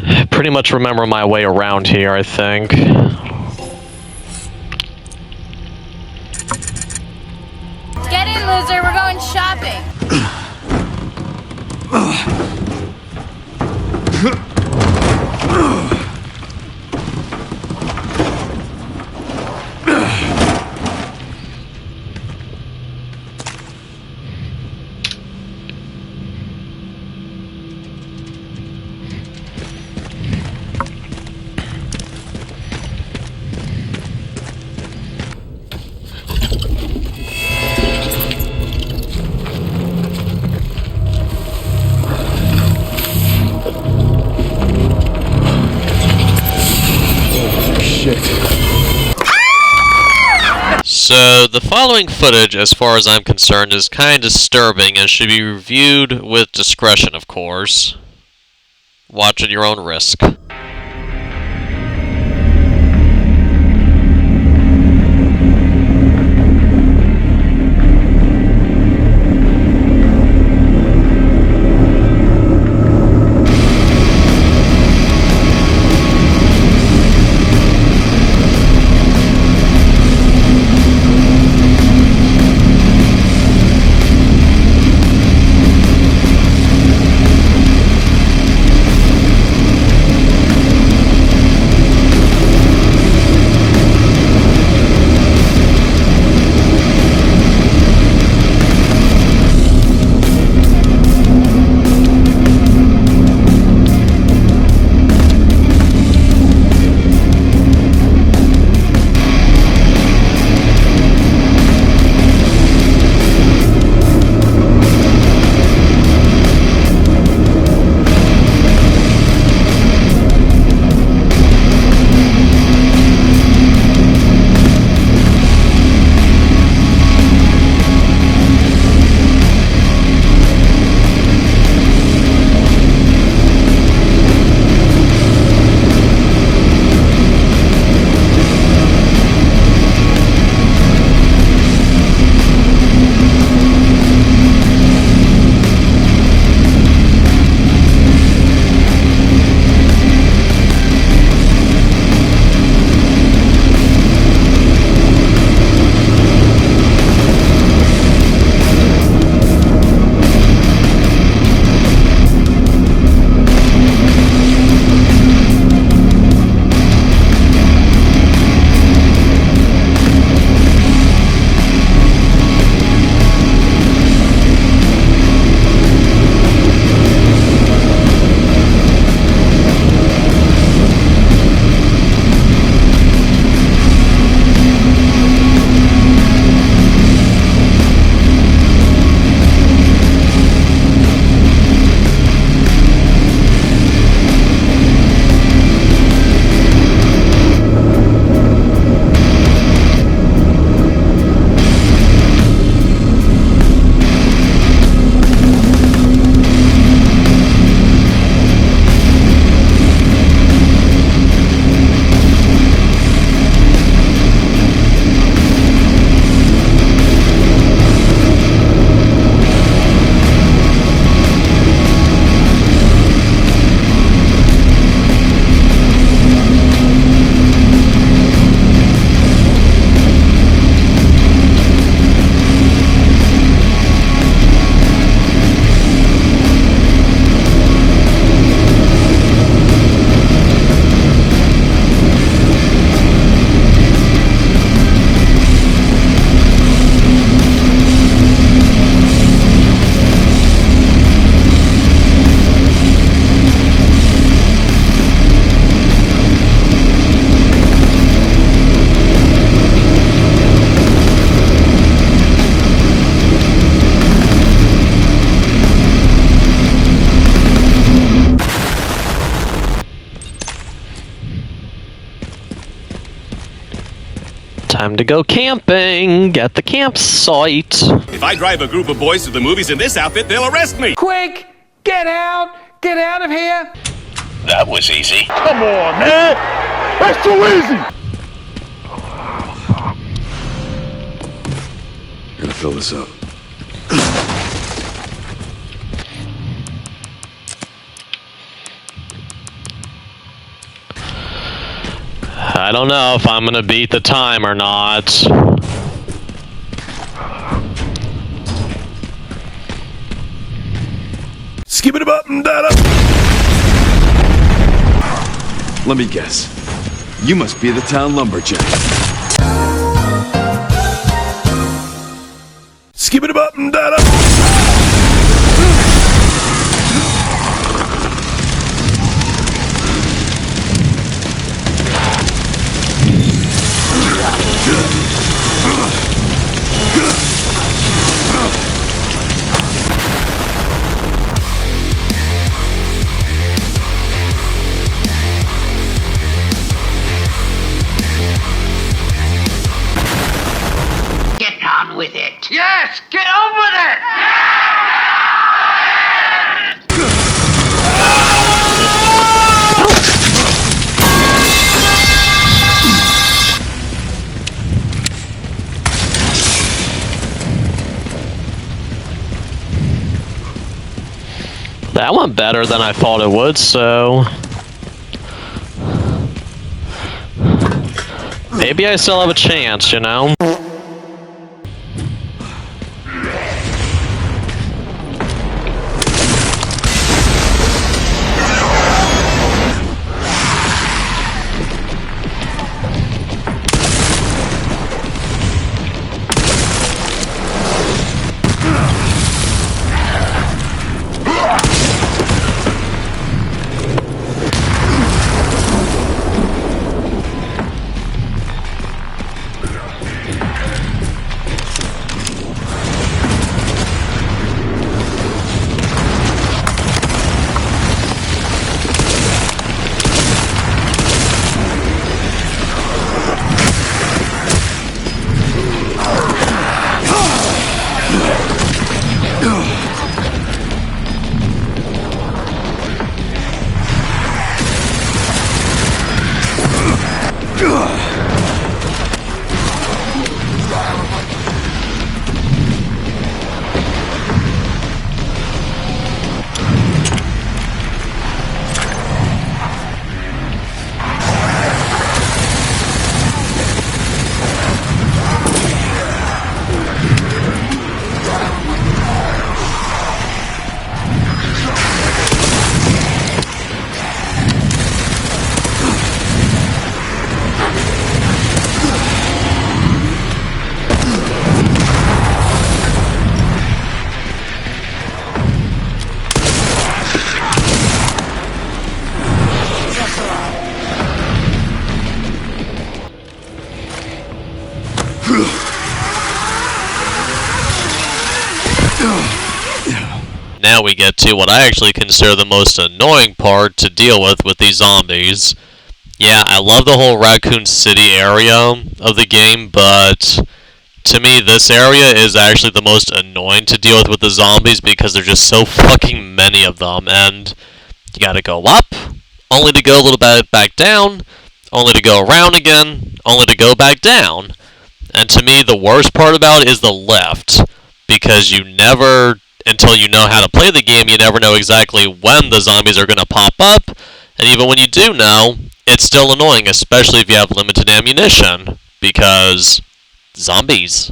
I pretty much remember my way around here, I think. Get in, loser. We're going shopping. So, the following footage, as far as I'm concerned, is kind of disturbing and should be reviewed with discretion, of course. Watch at your own risk. Time to go camping. Get the campsite. If I drive a group of boys to the movies in this outfit, they'll arrest me. Quick! Get out! Get out of here! That was easy. Come on, man! That's too easy! I'm gonna fill this up. I don't know if I'm gonna beat the time or not. Skip it up and that up. Let me guess. You must be the town lumberjack. Skip it up and that up. Get on with it. Yes, get on with it. That went better than I thought it would, so... maybe I still have a chance, you know? Now we get to what I actually consider the most annoying part to deal with these zombies. Yeah, I love the whole Raccoon City area of the game, but to me this area is actually the most annoying to deal with the zombies because there's just so fucking many of them, and you gotta go up, only to go a little bit back down, only to go around again, only to go back down. And to me the worst part about it is the lift, because you never... until you know how to play the game, you never know exactly when the zombies are going to pop up, and even when you do know, it's still annoying, especially if you have limited ammunition, because zombies.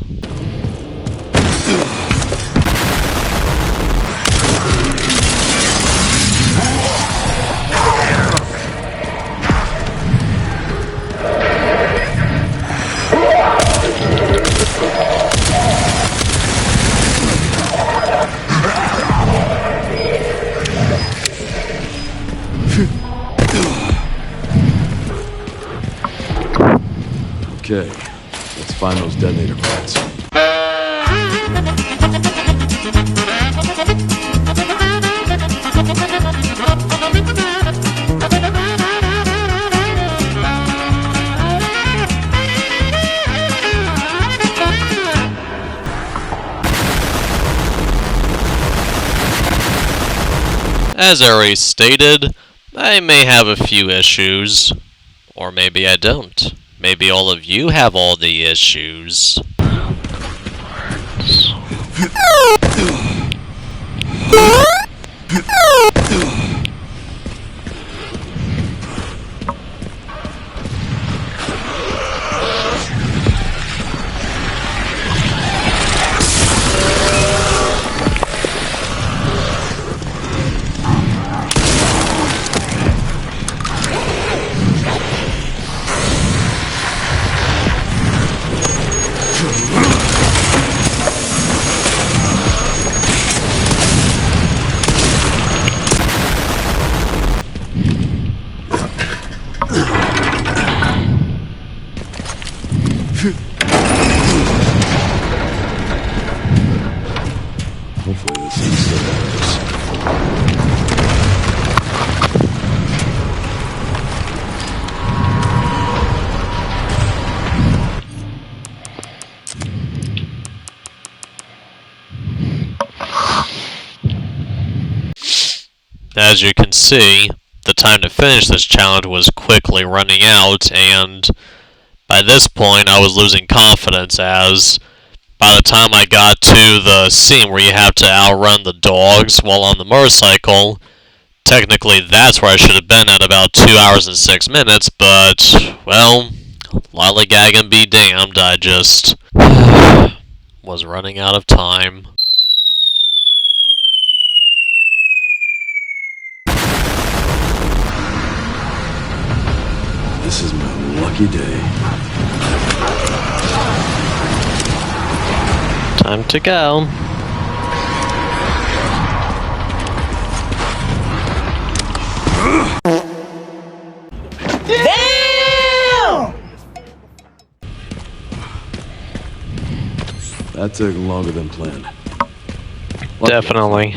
Okay, let's find those detonator pads. as I already stated, I may have a few issues. Or maybe I don't. Maybe all of you have all the issues. Hopefully this thing still works. As you can see, the time to finish this challenge was quickly running out, and by this point I was losing confidence, as by the time I got to the scene where you have to outrun the dogs while on the motorcycle, technically that's where I should have been at about 2 hours and 6 minutes, but, well, lollygagging be damned, I just was running out of time. This is my lucky day. Time to go. Damn! That took longer than planned. Definitely.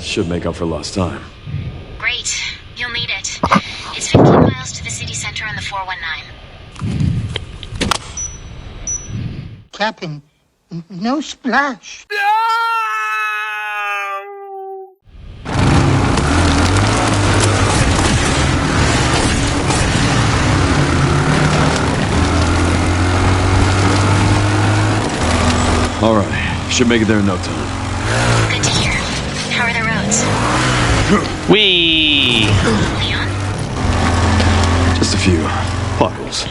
Should make up for lost time. Great. You'll need it. It's 15 miles to the city center on the 419. Captain, no splash. Alright, should make it there in no time. Good to hear. How are the roads? Whee! Leon? Just a few potholes.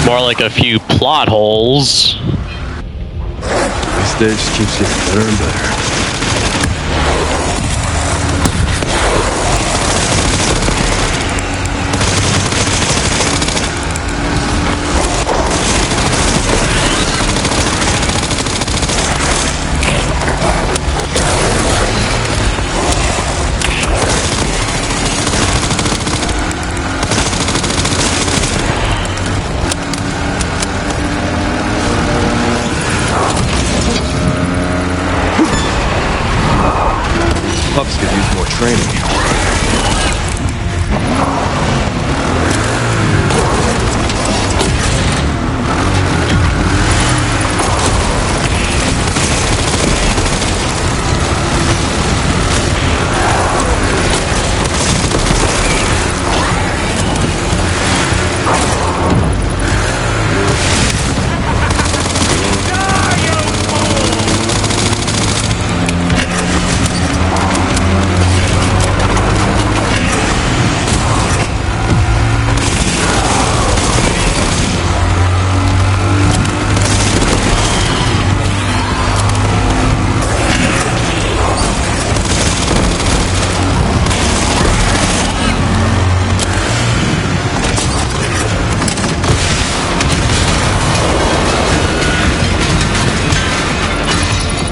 More like a few plot holes. This stage just keeps getting better and better. Pups could use more training.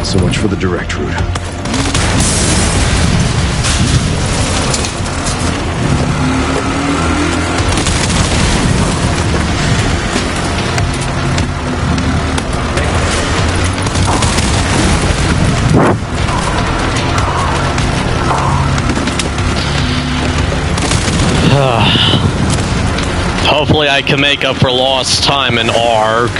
So much for the direct route. Hopefully I can make up for lost time in ARK.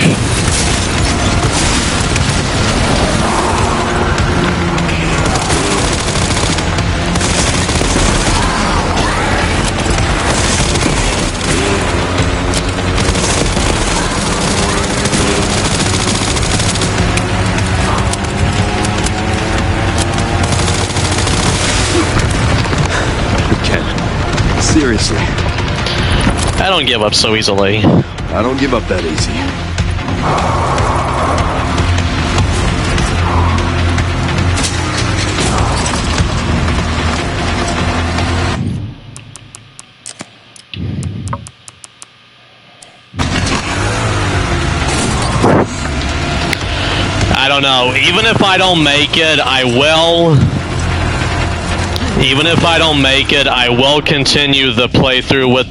Seriously. I don't give up so easily. I don't give up that easy. I don't know. Even if I don't make it, I will. Even if I don't make it, I will continue the playthrough with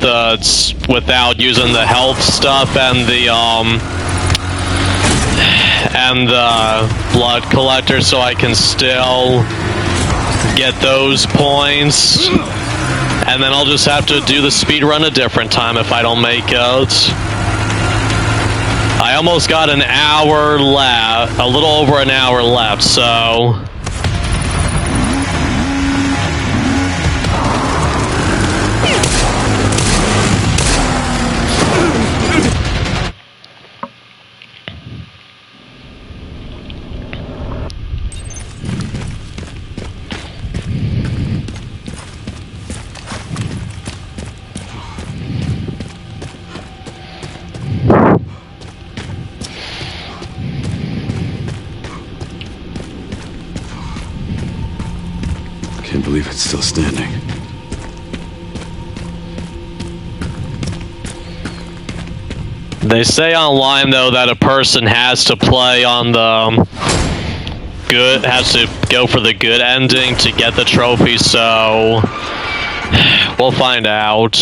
without using the health stuff and the blood collector, so I can still get those points. And then I'll just have to do the speed run a different time if I don't make it. I almost got an hour left, a little over an hour left, so... Can't believe it's still standing. They say online, though, that a person has to play on the good, has to go for the good ending to get the trophy, so we'll find out.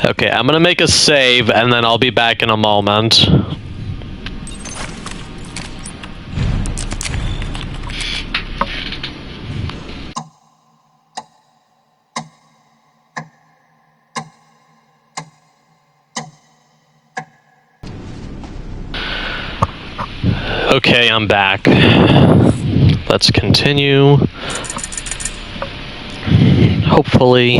Okay, I'm gonna make a save, and then I'll be back in a moment. Okay, I'm back. Let's continue. Hopefully.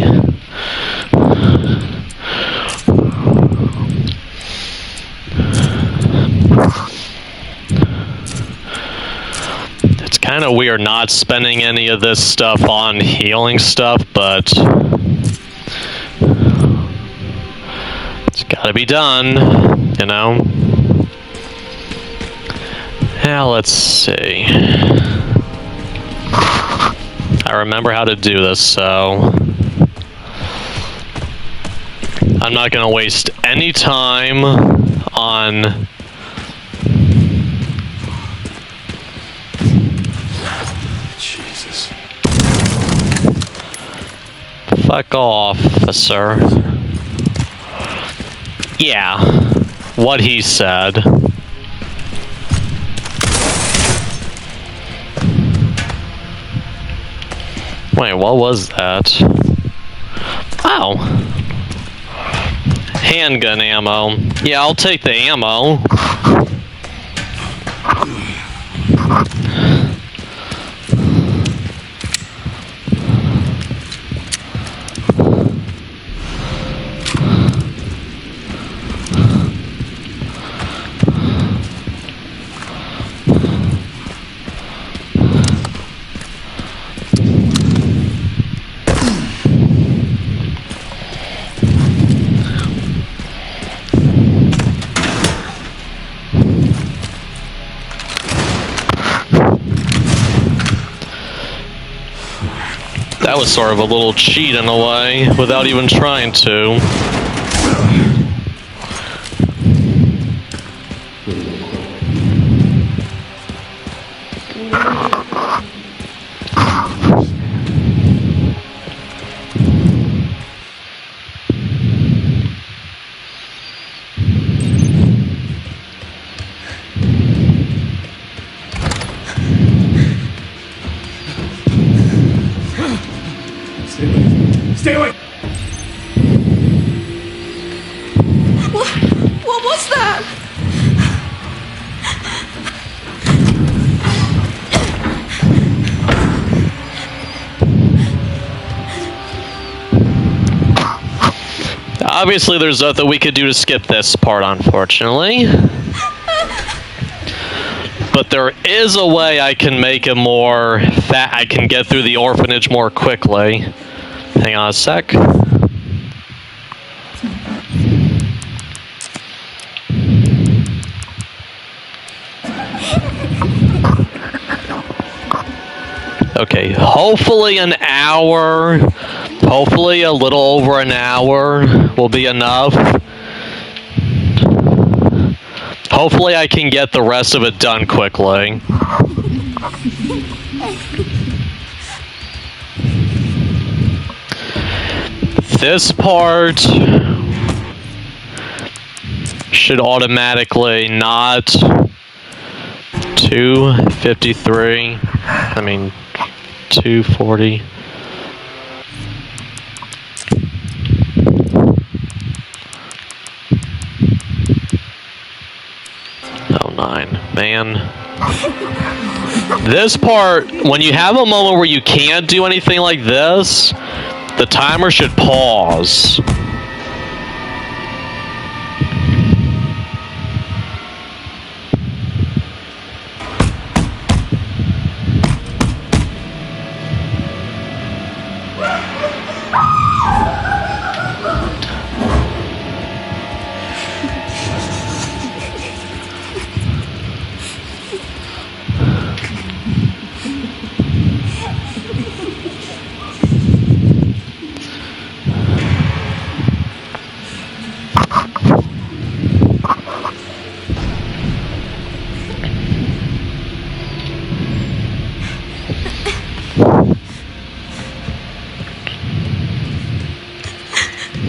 It's kind of weird not spending any of this stuff on healing stuff, but it's gotta be done, you know? Now let's see. I remember how to do this, so I'm not gonna waste any time on Jesus. Fuck off, officer. Yeah, what he said. Wait, what was that? Oh. Handgun ammo. Yeah, I'll take the ammo. That was sort of a little cheat in a way, without even trying to. Stay away! What was that? Obviously, there's nothing we could do to skip this part, unfortunately. But there is a way I can make it more I can get through the orphanage more quickly. Hang on a sec. Okay, hopefully an hour, hopefully a little over an hour will be enough. Hopefully I can get the rest of it done quickly. This part should automatically not 253, I mean 240. Man. This part, when you have a moment where you can't do anything like this, the timer should pause.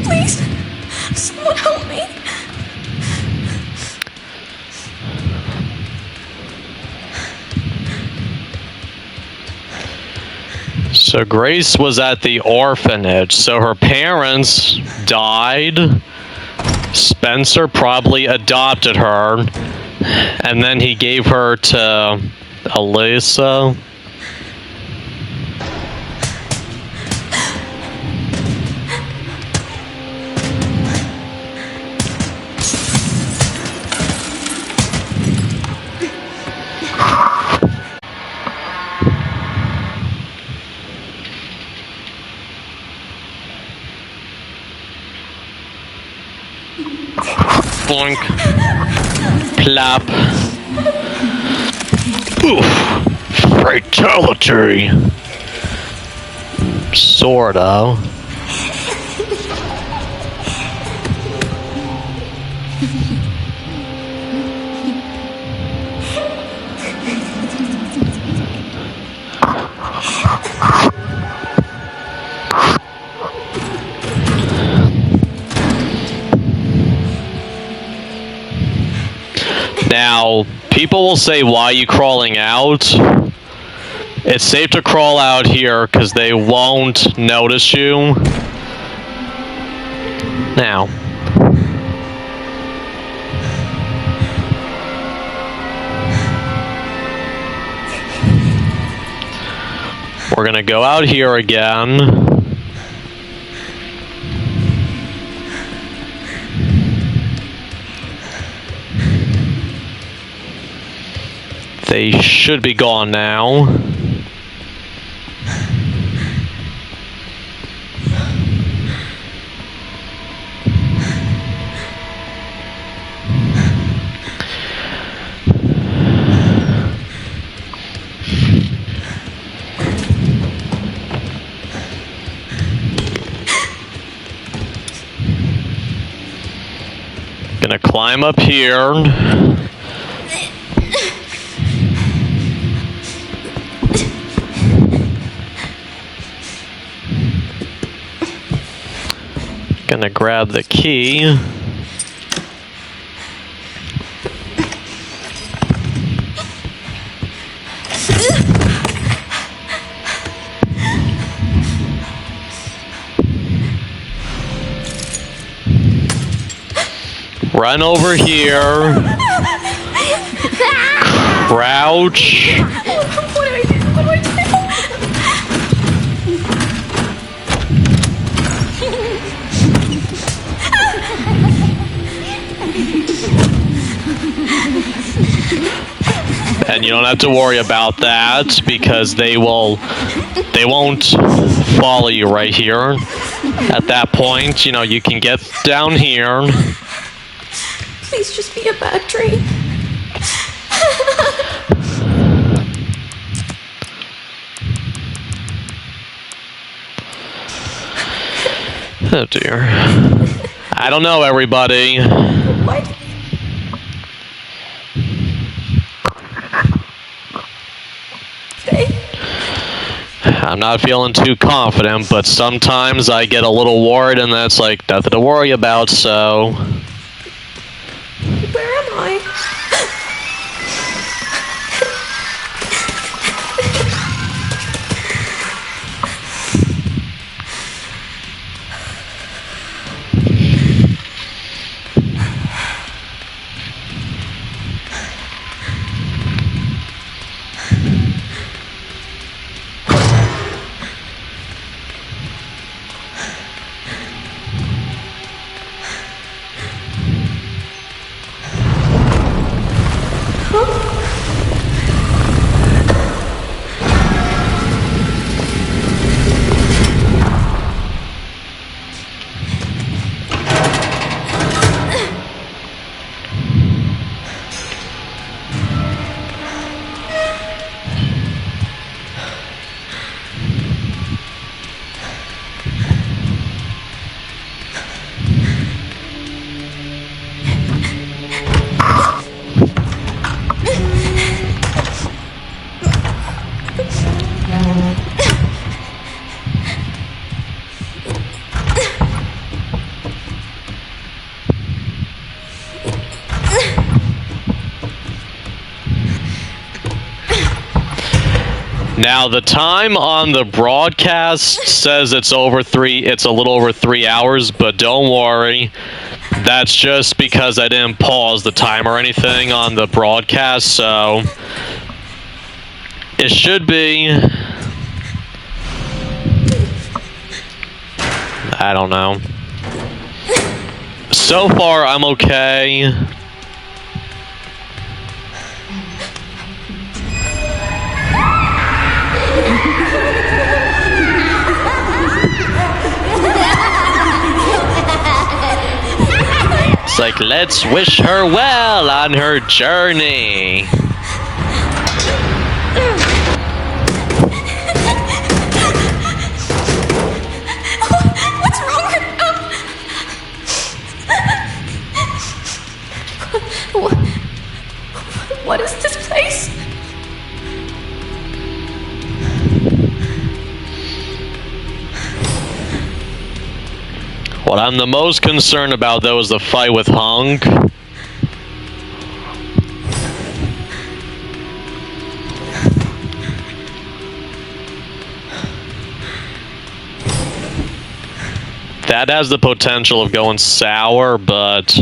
Please, someone help me. So Grace was at the orphanage, so her parents died. Spencer probably adopted her, and then he gave her to Elisa. Boink. Plop. Oof. Fatality. Sorta. Now, people will say, why are you crawling out? It's safe to crawl out here because they won't notice you. Now. We're gonna go out here again. They should be gone now. Gonna climb up here. Gonna grab the key. Run over here. Crouch. What do I do? What do I do? And you don't have to worry about that because they won't follow you right here. At that point, you know, you can get down here. Please just be a bad dream. Oh dear. I don't know, everybody. What? I'm not feeling too confident, but sometimes I get a little worried and that's like nothing to worry about, so... Where am I? Now the time on the broadcast says it's a little over 3 hours, but don't worry. That's just because I didn't pause the time or anything on the broadcast, so it should be, I don't know. So far I'm okay. It's like, let's wish her well on her journey. What's wrong with him? What is this place? What I'm the most concerned about, though, is the fight with Hunk. That has the potential of going sour, but...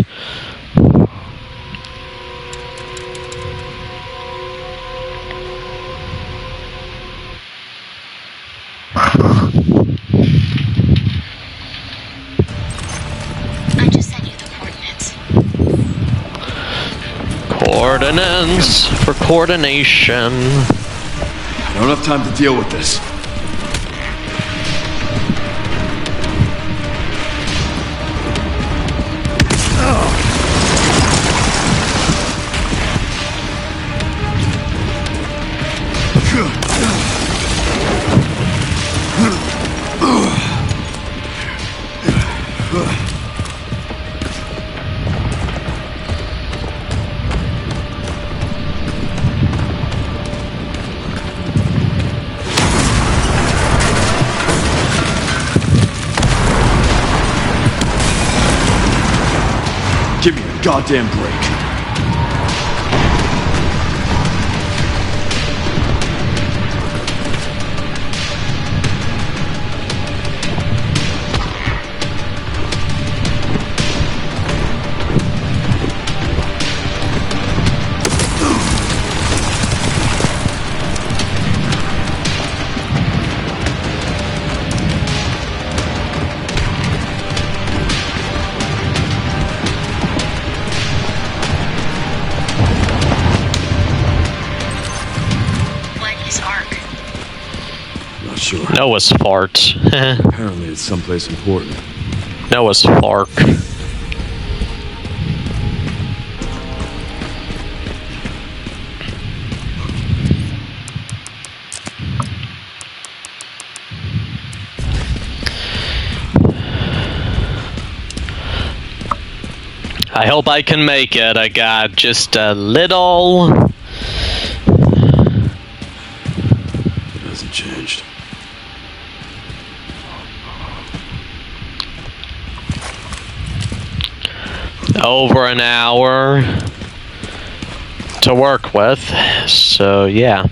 Coordinates for coordination. I don't have time to deal with this. Give me a goddamn break. sure. Noah's fart. Apparently it's someplace important. Noah's Fork. I hope I can make it. I got just a little... It hasn't changed. Over an hour to work with, so yeah.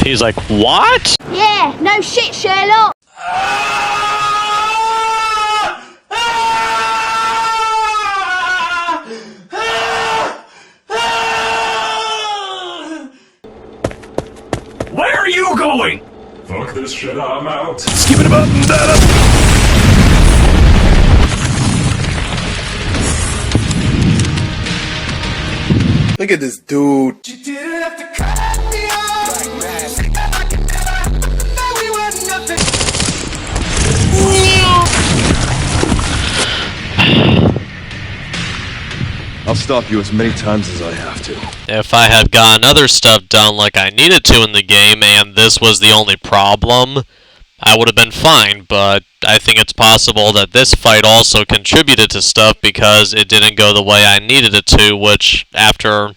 He's like, what? Yeah, no shit, Sherlock. Where are you going? Fuck this shit, I'm out. Skip it about that. Look at this dude. I'll stop you as many times as I have to. If I had gotten other stuff done like I needed to in the game and this was the only problem, I would have been fine, but I think it's possible that this fight also contributed to stuff because it didn't go the way I needed it to, which, after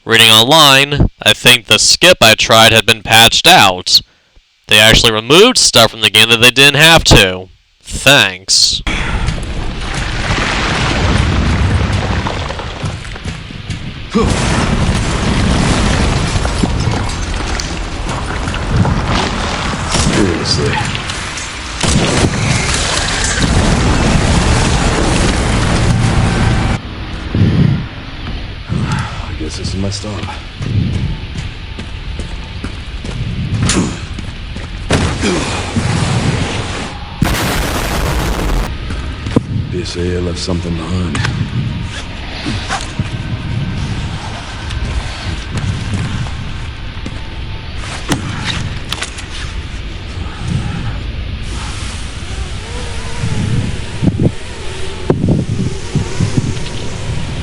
reading online, I think the skip I tried had been patched out. They actually removed stuff from the game that they didn't have to. Thanks. Seriously. I guess this is my stop. BSAA left something behind.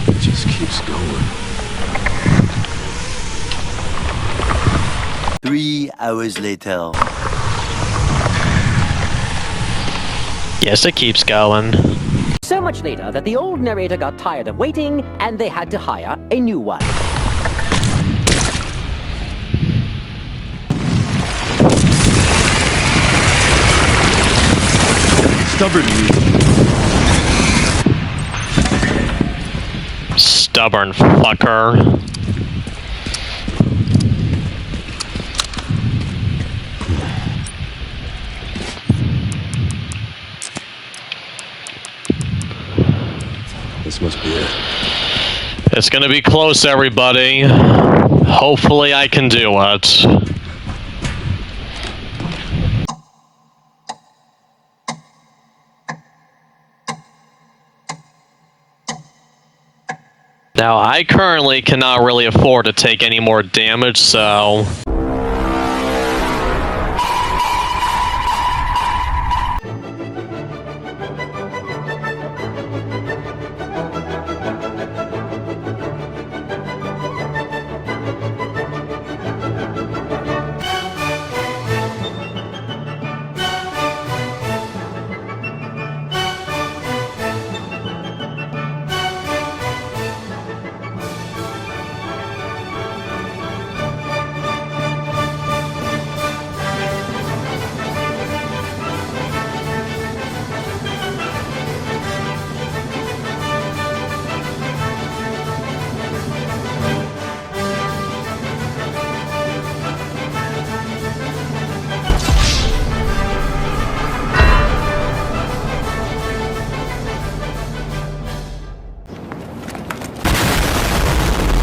It just keeps going. 3 hours later. Yes, it keeps going. So much later that the old narrator got tired of waiting and they had to hire a new one. Stubborn fucker. This must be it. It's gonna be close, everybody. Hopefully I can do it. Now, I currently cannot really afford to take any more damage, so...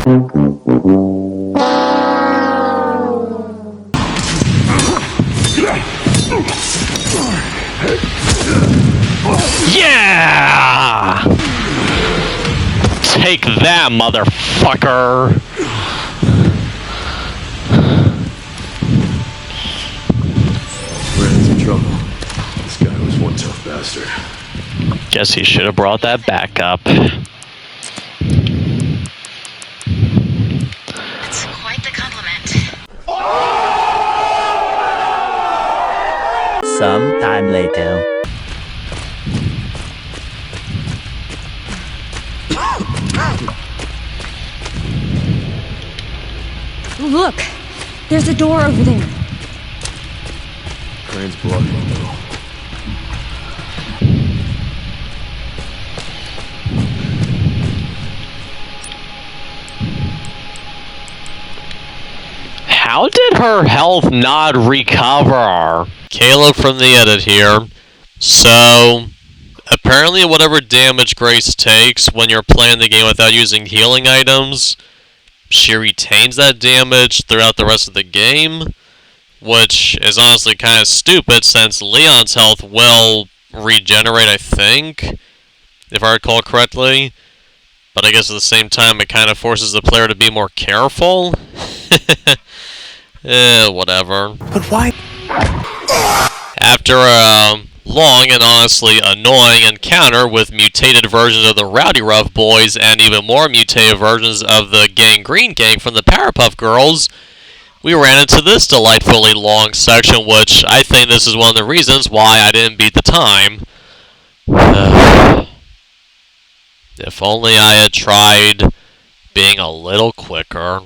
Yeah! Take that, motherfucker! We're in some trouble. This guy was one tough bastard. Guess he should have brought that back up. That's quite the compliment. Some time later. Look! There's a door over there. Crane's blocking it though. How did her health not recover? Caleb from the edit here. So, apparently whatever damage Grace takes when you're playing the game without using healing items, she retains that damage throughout the rest of the game, which is honestly kind of stupid since Leon's health will regenerate, I think, if I recall correctly. But I guess at the same time it kind of forces the player to be more careful. Whatever. But why? After a long and honestly annoying encounter with mutated versions of the Rowdy Rough Boys and even more mutated versions of the Gangrene Gang from the Powerpuff Girls, we ran into this delightfully long section, which I think this is one of the reasons why I didn't beat the time. If only I had tried being a little quicker.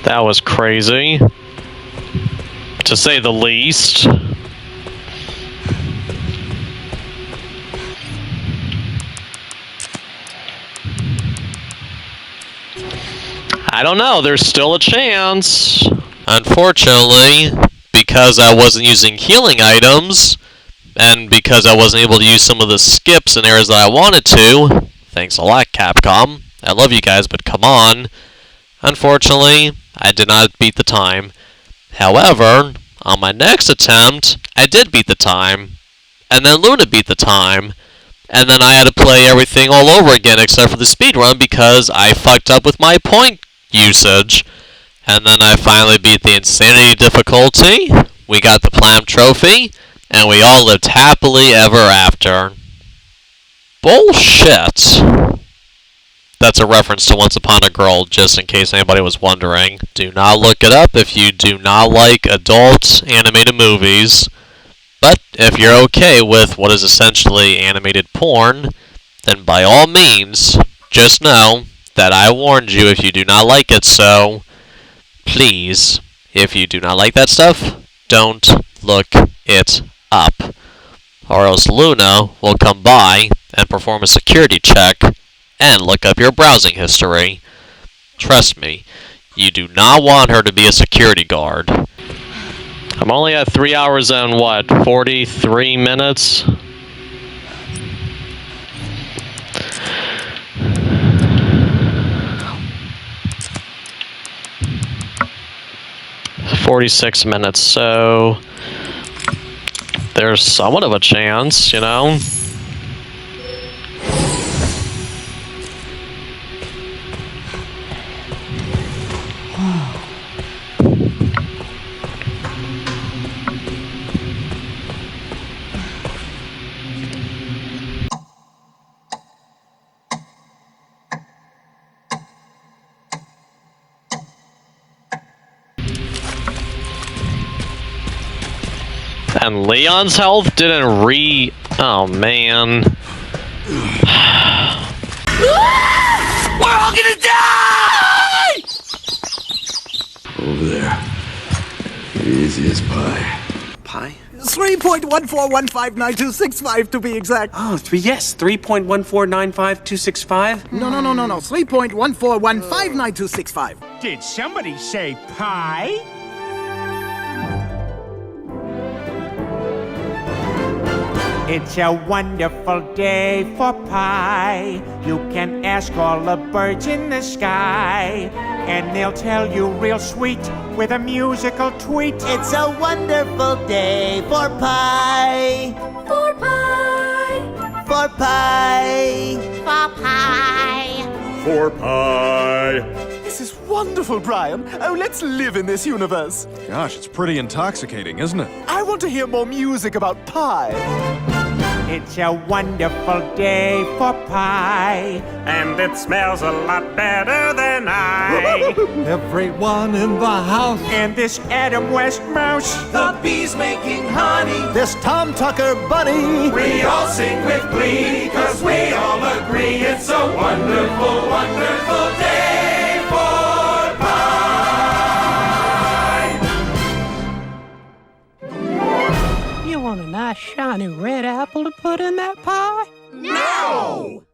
That was crazy, to say the least. I don't know, there's still a chance. Unfortunately, because I wasn't using healing items, and because I wasn't able to use some of the skips in areas that I wanted to, thanks a lot, Capcom. I love you guys, but come on. Unfortunately, I did not beat the time. However, on my next attempt, I did beat the time. And then Luna beat the time. And then I had to play everything all over again except for the speedrun because I fucked up with my point usage. And then I finally beat the Insanity difficulty. We got the Platinum Trophy. And we all lived happily ever after. Bullshit. That's a reference to Once Upon a Girl, just in case anybody was wondering. Do not look it up if you do not like adult animated movies. But if you're okay with what is essentially animated porn, then by all means, just know that I warned you if you do not like it, so please, if you do not like that stuff, don't look it up. Or else Luna will come by and perform a security check and look up your browsing history. Trust me, You do not want her to be a security guard. I'm only at 3 hours and what, 43 minutes? $46 so there's somewhat of a chance, you know? And Leon's health didn't oh man. We're all gonna die! Over there. Easy as pie. Pie? 3.14159265 to be exact. Oh, yes, 3.1495265. No. 3.14159265. Did somebody say pie? It's a wonderful day for pie. You can ask all the birds in the sky, and they'll tell you real sweet with a musical tweet. It's a wonderful day for pie. For pie. For pie. For pie. For pie. This is wonderful, Brian. Oh, let's live in this universe. Gosh, it's pretty intoxicating, isn't it? I want to hear more music about pie. It's a wonderful day for pie, And it smells a lot better than I. Everyone in the house. and this Adam West mouse. The bees making honey. This Tom Tucker bunny. We all sing with glee, 'cause we all agree it's a wonderful, wonderful day for pie. You want a nice shiny red apple to put in that pie? No!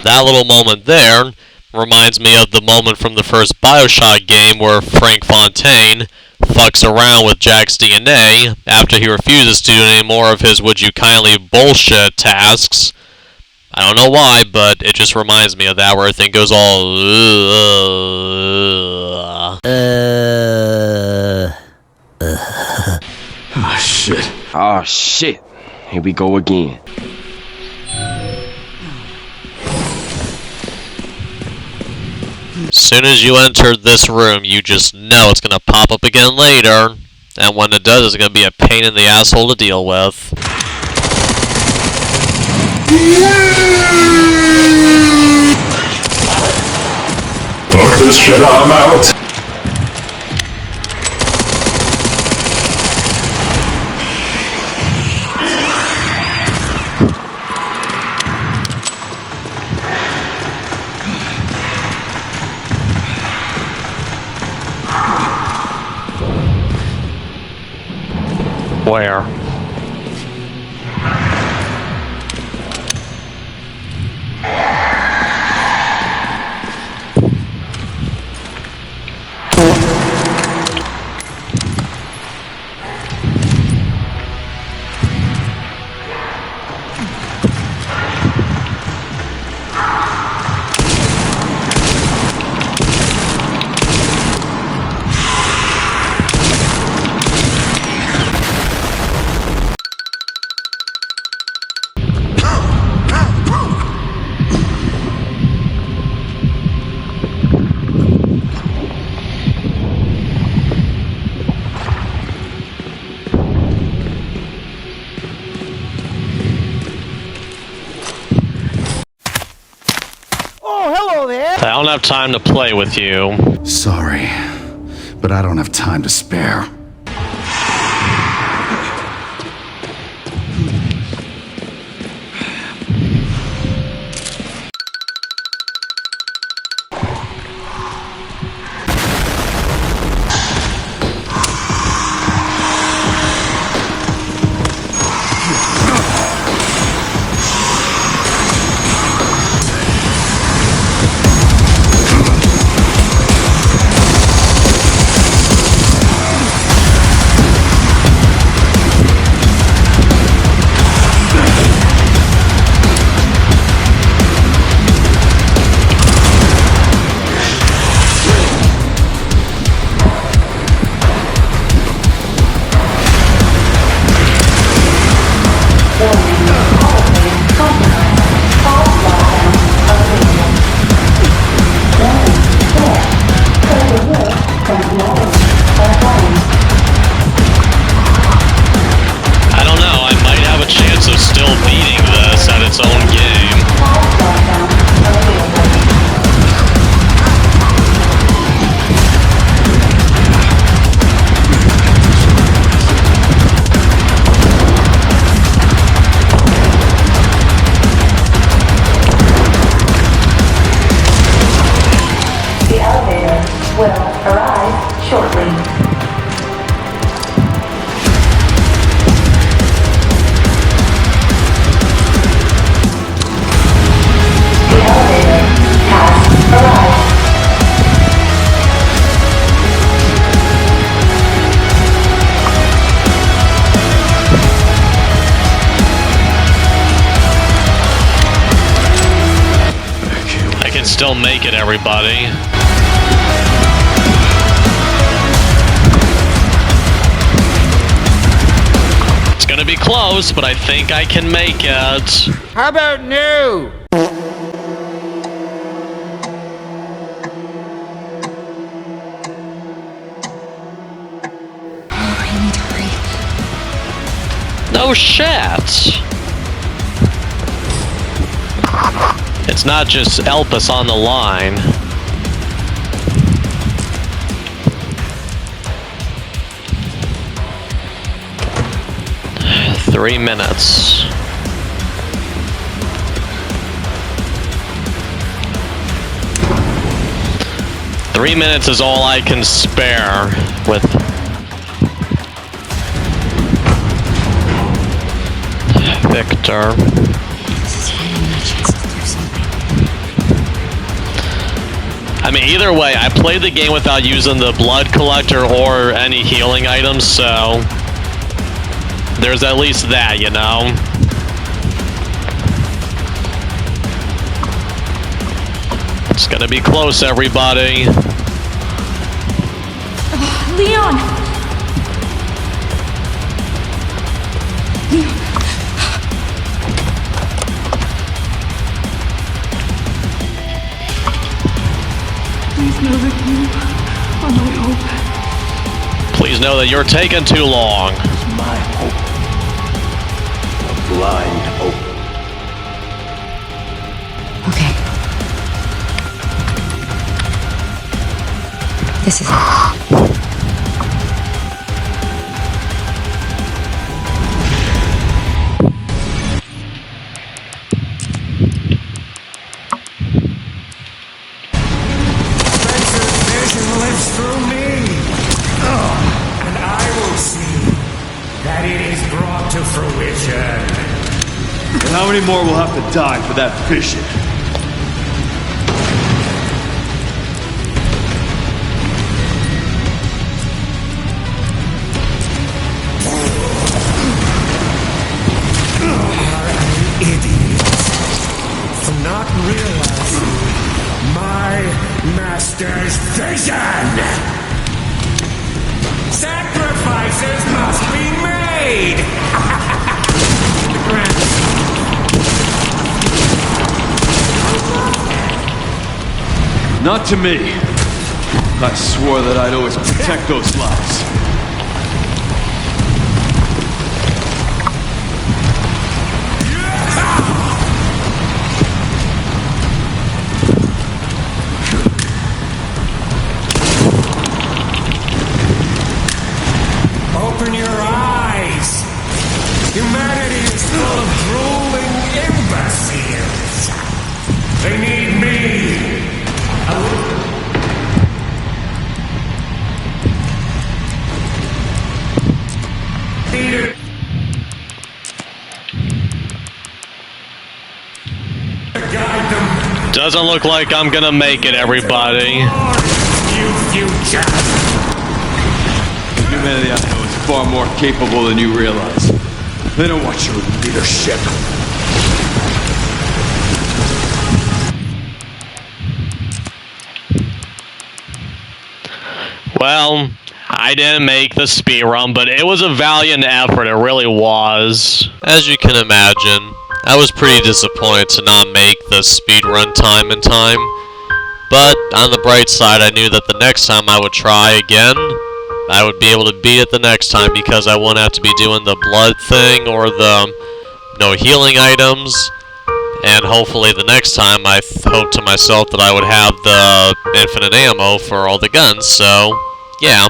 That little moment there reminds me of the moment from the first Bioshock game where Frank Fontaine fucks around with Jack's DNA after he refuses to do any more of his would you kindly bullshit tasks. I don't know why, but it just reminds me of that where everything goes all Oh, shit. Oh, shit. Here we go again. As soon as you enter this room, you just know it's gonna pop up again later, and when it does, it's gonna be a pain in the asshole to deal with. Fuck this shit, I'm out. Where? I don't have time to play with you. Sorry, but I don't have time to spare. make it, everybody. It's gonna be close, but I think I can make it. How about new? No shit! It's not just Elpis on the line. Three minutes. Three minutes is all I can spare with Victor. I mean, either way, I played the game without using the blood collector or any healing items, so there's at least that, you know? It's gonna be close, everybody. Leon! Leon. Please know that you are my hope. Please know that you're taking too long. My hope. A blind hope. Okay. This is it. And how many more will have to die for that vision? Idiots for not realizing my master's vision. Sacrifices must be made. Not to me. I swore that I'd always protect those lives. Open your eyes. Humanity is full of drooling imbeciles. They need me. Doesn't look like I'm gonna make it, everybody. Humanity I know is far more capable than you realize. They don't want your leadership. Well, I didn't make the speedrun, but it was a valiant effort, it really was. As you can imagine, I was pretty disappointed to not make the speedrun time in time. But on the bright side, I knew that the next time I would try again, I would be able to beat it the next time because I wouldn't have to be doing the blood thing or the no healing items. And hopefully the next time I hope to myself that I would have the infinite ammo for all the guns, so yeah.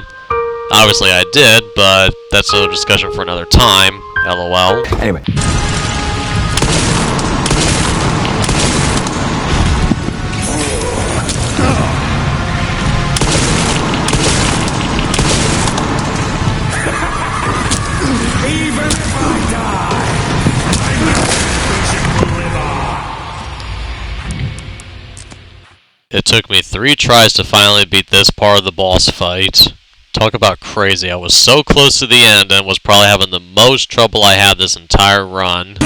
Obviously I did, but that's another discussion for another time, LOL. Anyway. Even if I die, I know vision will live on. It took me 3 tries to finally beat this part of the boss fight. Talk about crazy. I was so close to the end and was probably having the most trouble I had this entire run.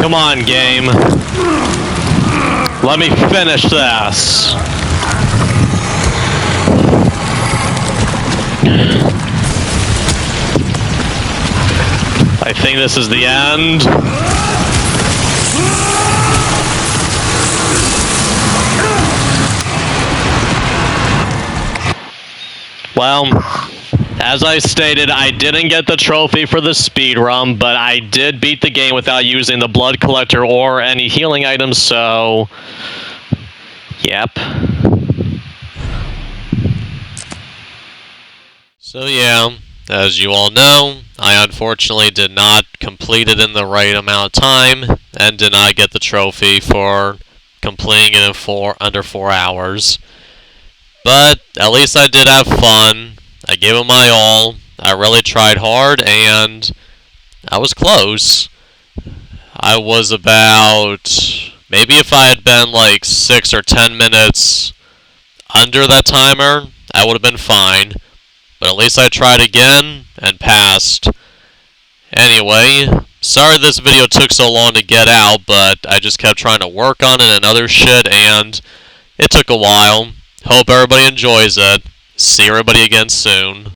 Come on, game. Let me finish this. I think this is the end. Well, as I stated, I didn't get the trophy for the speedrun, but I did beat the game without using the blood collector or any healing items, so... Yep. So yeah, as you all know, I unfortunately did not complete it in the right amount of time, and did not get the trophy for completing it in under 4 hours. But at least I did have fun. I gave it my all. I really tried hard, and I was close. I was about... Maybe if I had been like 6 or 10 minutes under that timer, I would have been fine. But at least I tried again, and passed. Anyway, sorry this video took so long to get out, but I just kept trying to work on it and other shit, and it took a while. Hope everybody enjoys it. See everybody again soon.